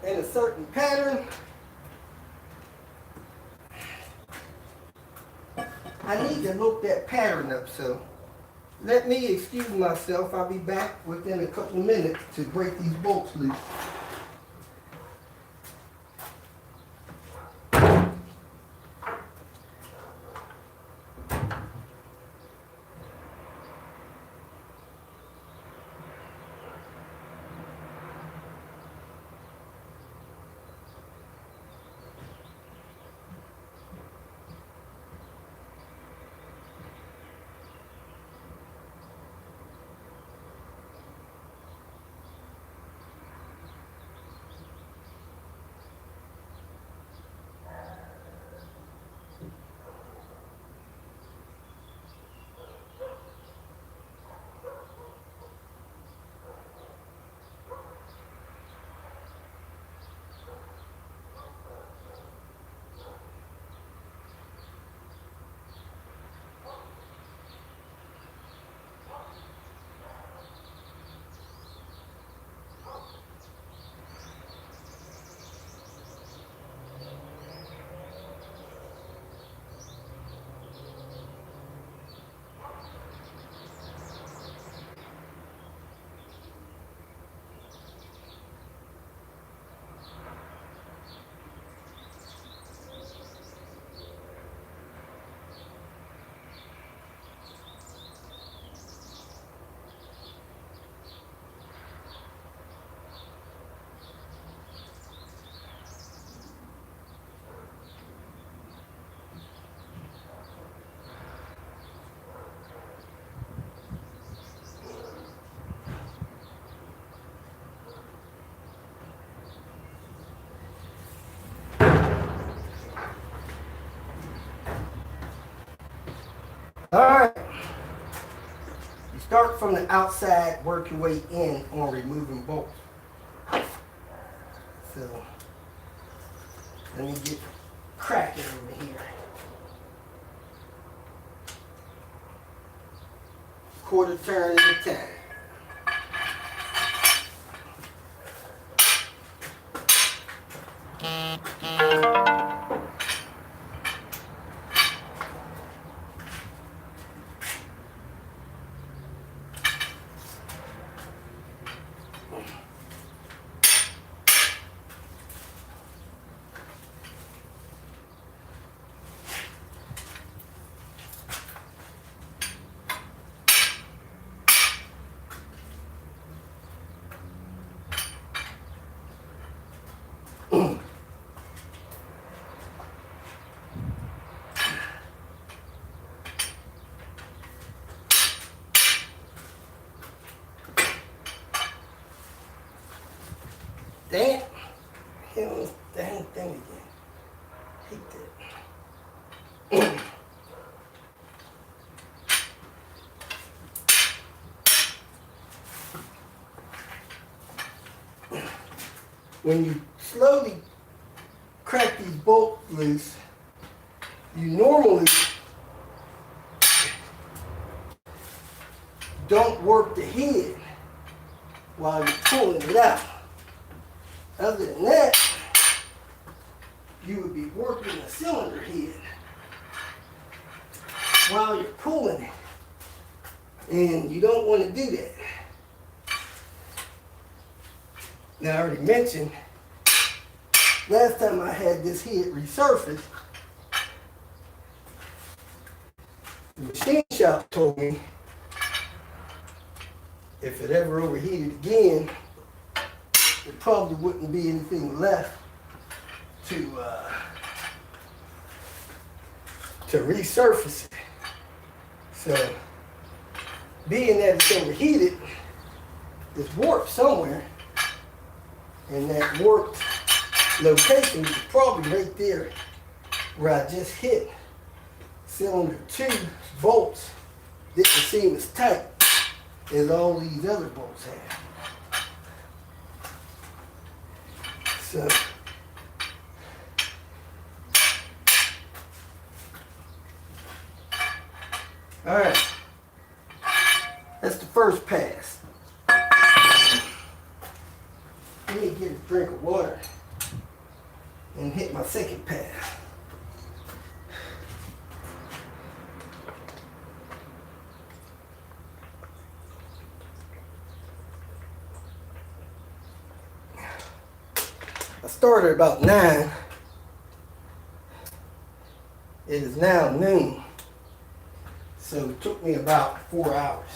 In a certain pattern. I need to look that pattern up, so let me excuse myself. I'll be back within a couple of minutes to break these bolts loose. Alright, you start from the outside, work your way in on removing bolts. So, let me get cracking over here. Quarter turn at a time. Damn. Hit on this dang thing again. Hate that. When you slowly crack these bolts loose, you normally don't work the head while you're pulling it out. Other than that, you would be working the cylinder head while you're pulling it. And you don't want to do that. Now, I already mentioned, last time I had this head resurfaced, the machine shop told me if it ever overheated again, there probably wouldn't be anything left to resurface it. So, being that it's overheated, it's warped somewhere, and that warped location is probably right there where I just hit. Cylinder 2 bolts didn't seem as tight as all these other bolts have. So, all right, that's the first pass. Let me get a drink of water and hit my second pass. I started about 9. It is now noon. So it took me about 4 hours.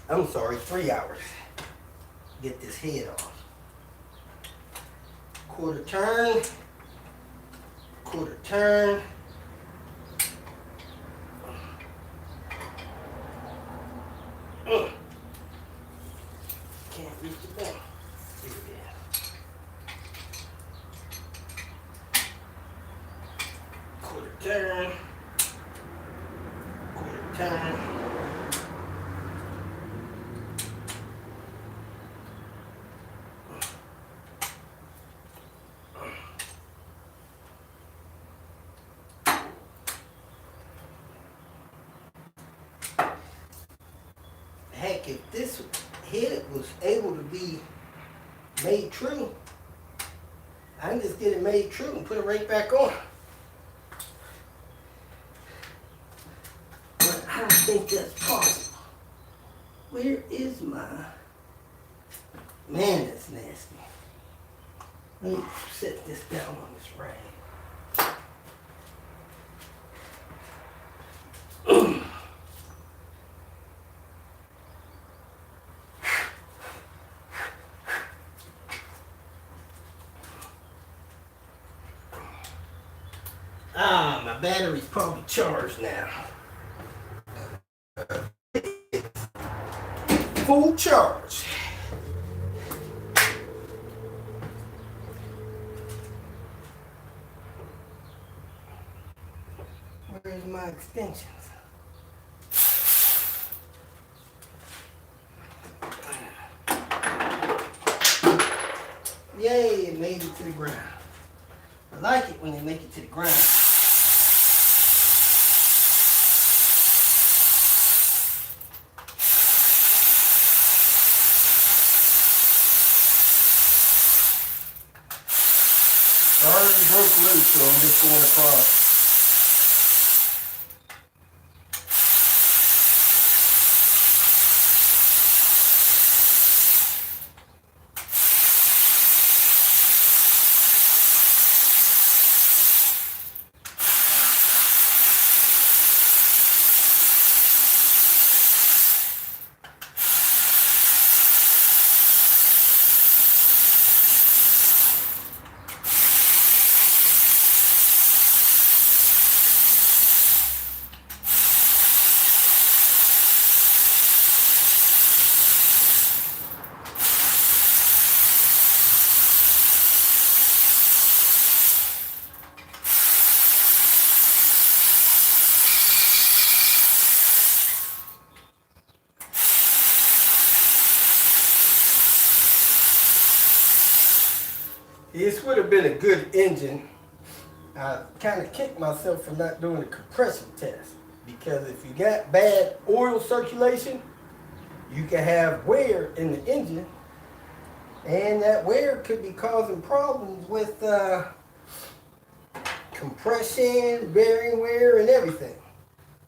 I'm sorry, 3 hours to get this head off. Quarter turn, quarter turn. Can't reach it back. Here it is. Quarter turn, quarter turn. Heck, if this head was able to be made true, I can just get it made true and put it right back on. But I don't think that's possible. Where is my... Man, that's nasty. Let me set this down on this rag. Ah, my battery's probably charged now. Full charge. Where's my extensions? Yay, it made it to the ground. I like it when they make it to the ground. I already broke loose, so I'm just going across. This would have been a good engine. I kind of kicked myself for not doing a compression test, because if you got bad oil circulation, you can have wear in the engine, and that wear could be causing problems with compression, bearing wear, and everything.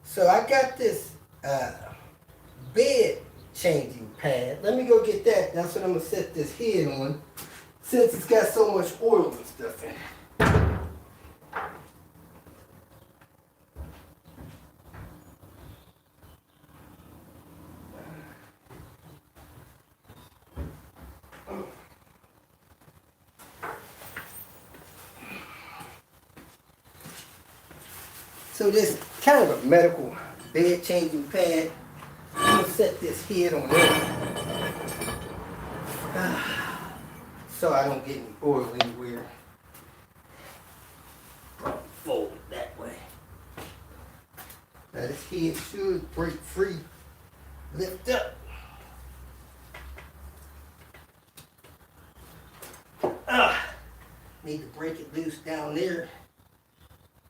So I got this bed changing pad. Let me go get that. That's what I'm gonna set this head on, since it's got so much oil and stuff in it. So this kind of a medical bed changing pad. I'm gonna set this head on there. So I don't get any oil anywhere. Probably fold it that way. Now this head should break free. Lift up. Need to break it loose down there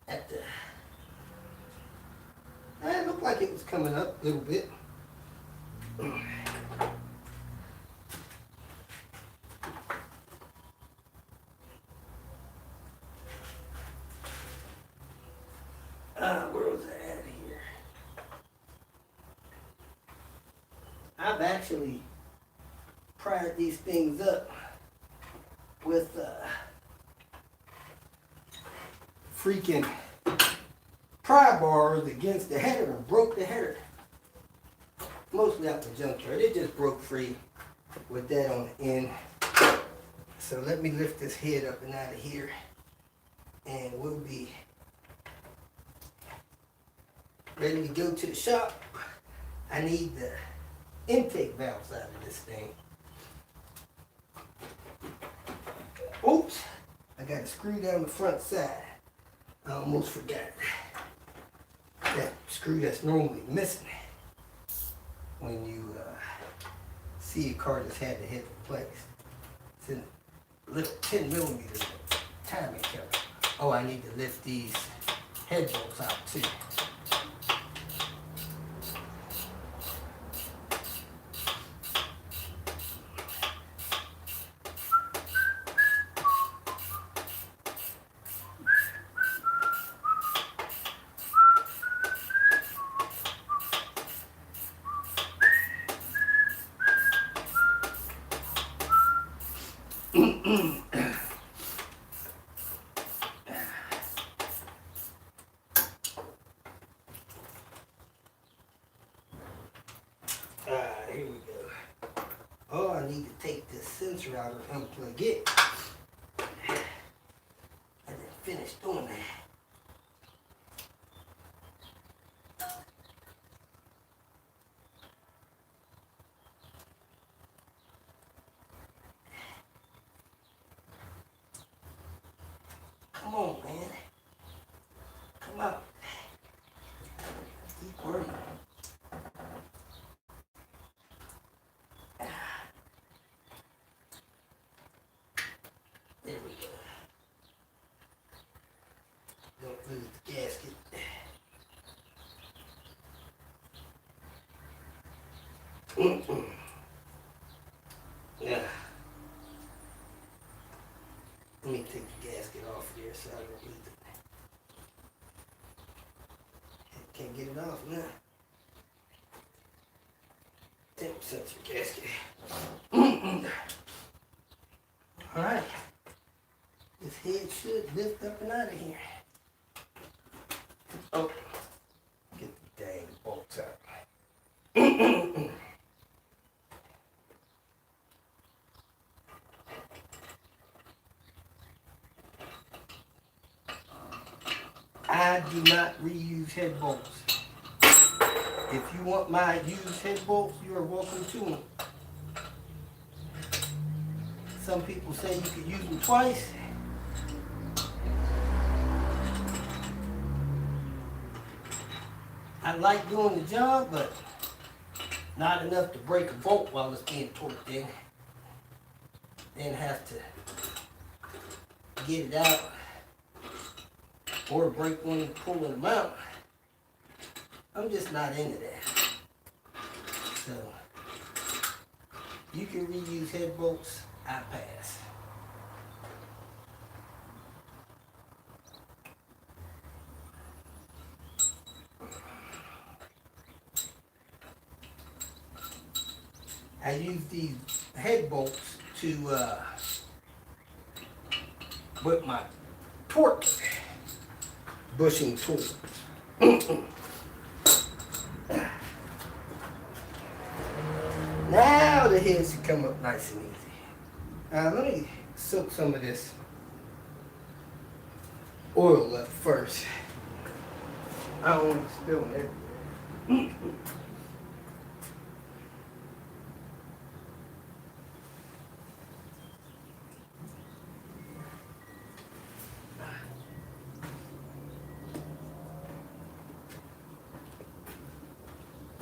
at the. It looked like it was coming up a little bit. Where was I at here? I've actually pried these things up with freaking pry bars against the header and broke the header. Mostly out the junkyard. It just broke free with that on the end. So let me lift this head up and out of here, and we'll be ready to go to the shop. I need the intake valves out of this thing. Oops, I got to screw down the front side. I almost forgot that screw that's normally missing when you see a car that's had the head replaced. It's in a little 10 millimeter timing cover. Oh, I need to lift these head bolts out too. Here we go. Oh, I need to take this sensor out and unplug it. I didn't finish doing that. Come on, man. Come on. Keep working. There we go. Don't lose the gasket. Yeah. Let me take the gasket off here so I don't lose it. Can't get it off now. Temp sensor gasket. Alright. This head should lift up and out of here. Oh. Get the dang bolts out. I do not reuse head bolts. If you want my used head bolts, you are welcome to them. Some people say you could use them twice. I like doing the job, but not enough to break a bolt while it's being torqued in. Then have to get it out or break one and pulling them out. I'm just not into that. So you can reuse head bolts. I pass. I use these head bolts to with my torque bushing tool. Now the head should come up nice and easy. Let me soak some of this oil up first. I don't want it spilling everywhere.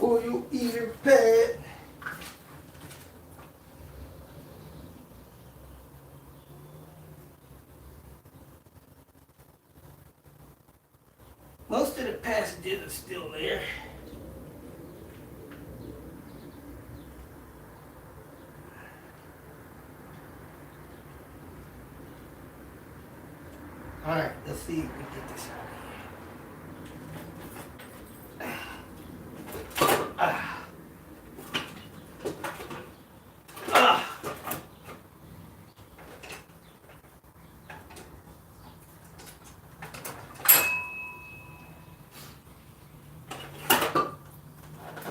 Oil eater pad. Most of the passages are still there. All right, let's see if we can get this out of here.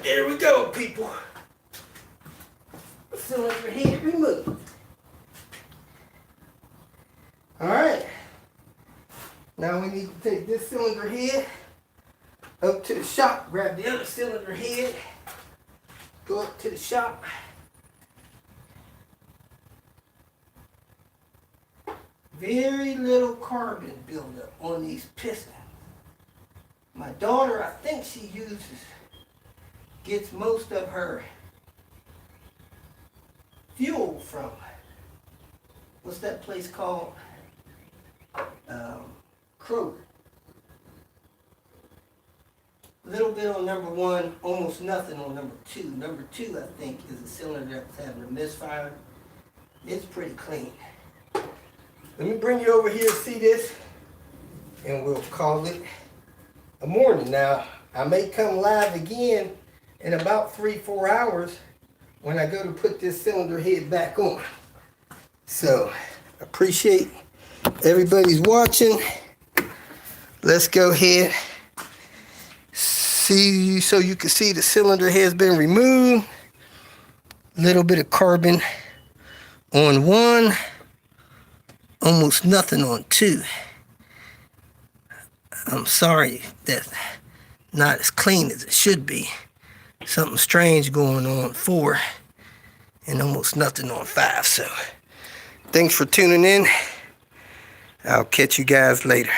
There we go, people. Cylinder head removed. All right. Now we need to take this cylinder head up to the shop, grab the other cylinder head, go up to the shop. Very little carbon buildup on these pistons. My daughter, I think she gets most of her fuel from, what's that place called? Kroger. Little bit on number 1, almost nothing on number 2. Number 2, I think, is a cylinder that's having a misfire. It's pretty clean. Let me bring you over here to see this, and we'll call it a morning. Now, I may come live again in about 3-4 hours when I go to put this cylinder head back on. So, appreciate everybody's watching. Let's go ahead, see, so you can see the cylinder has been removed. Little bit of carbon on 1, almost nothing on 2. I'm sorry that's not as clean as it should be. Something strange going on 4 and almost nothing on 5. So thanks for tuning in. I'll catch you guys later.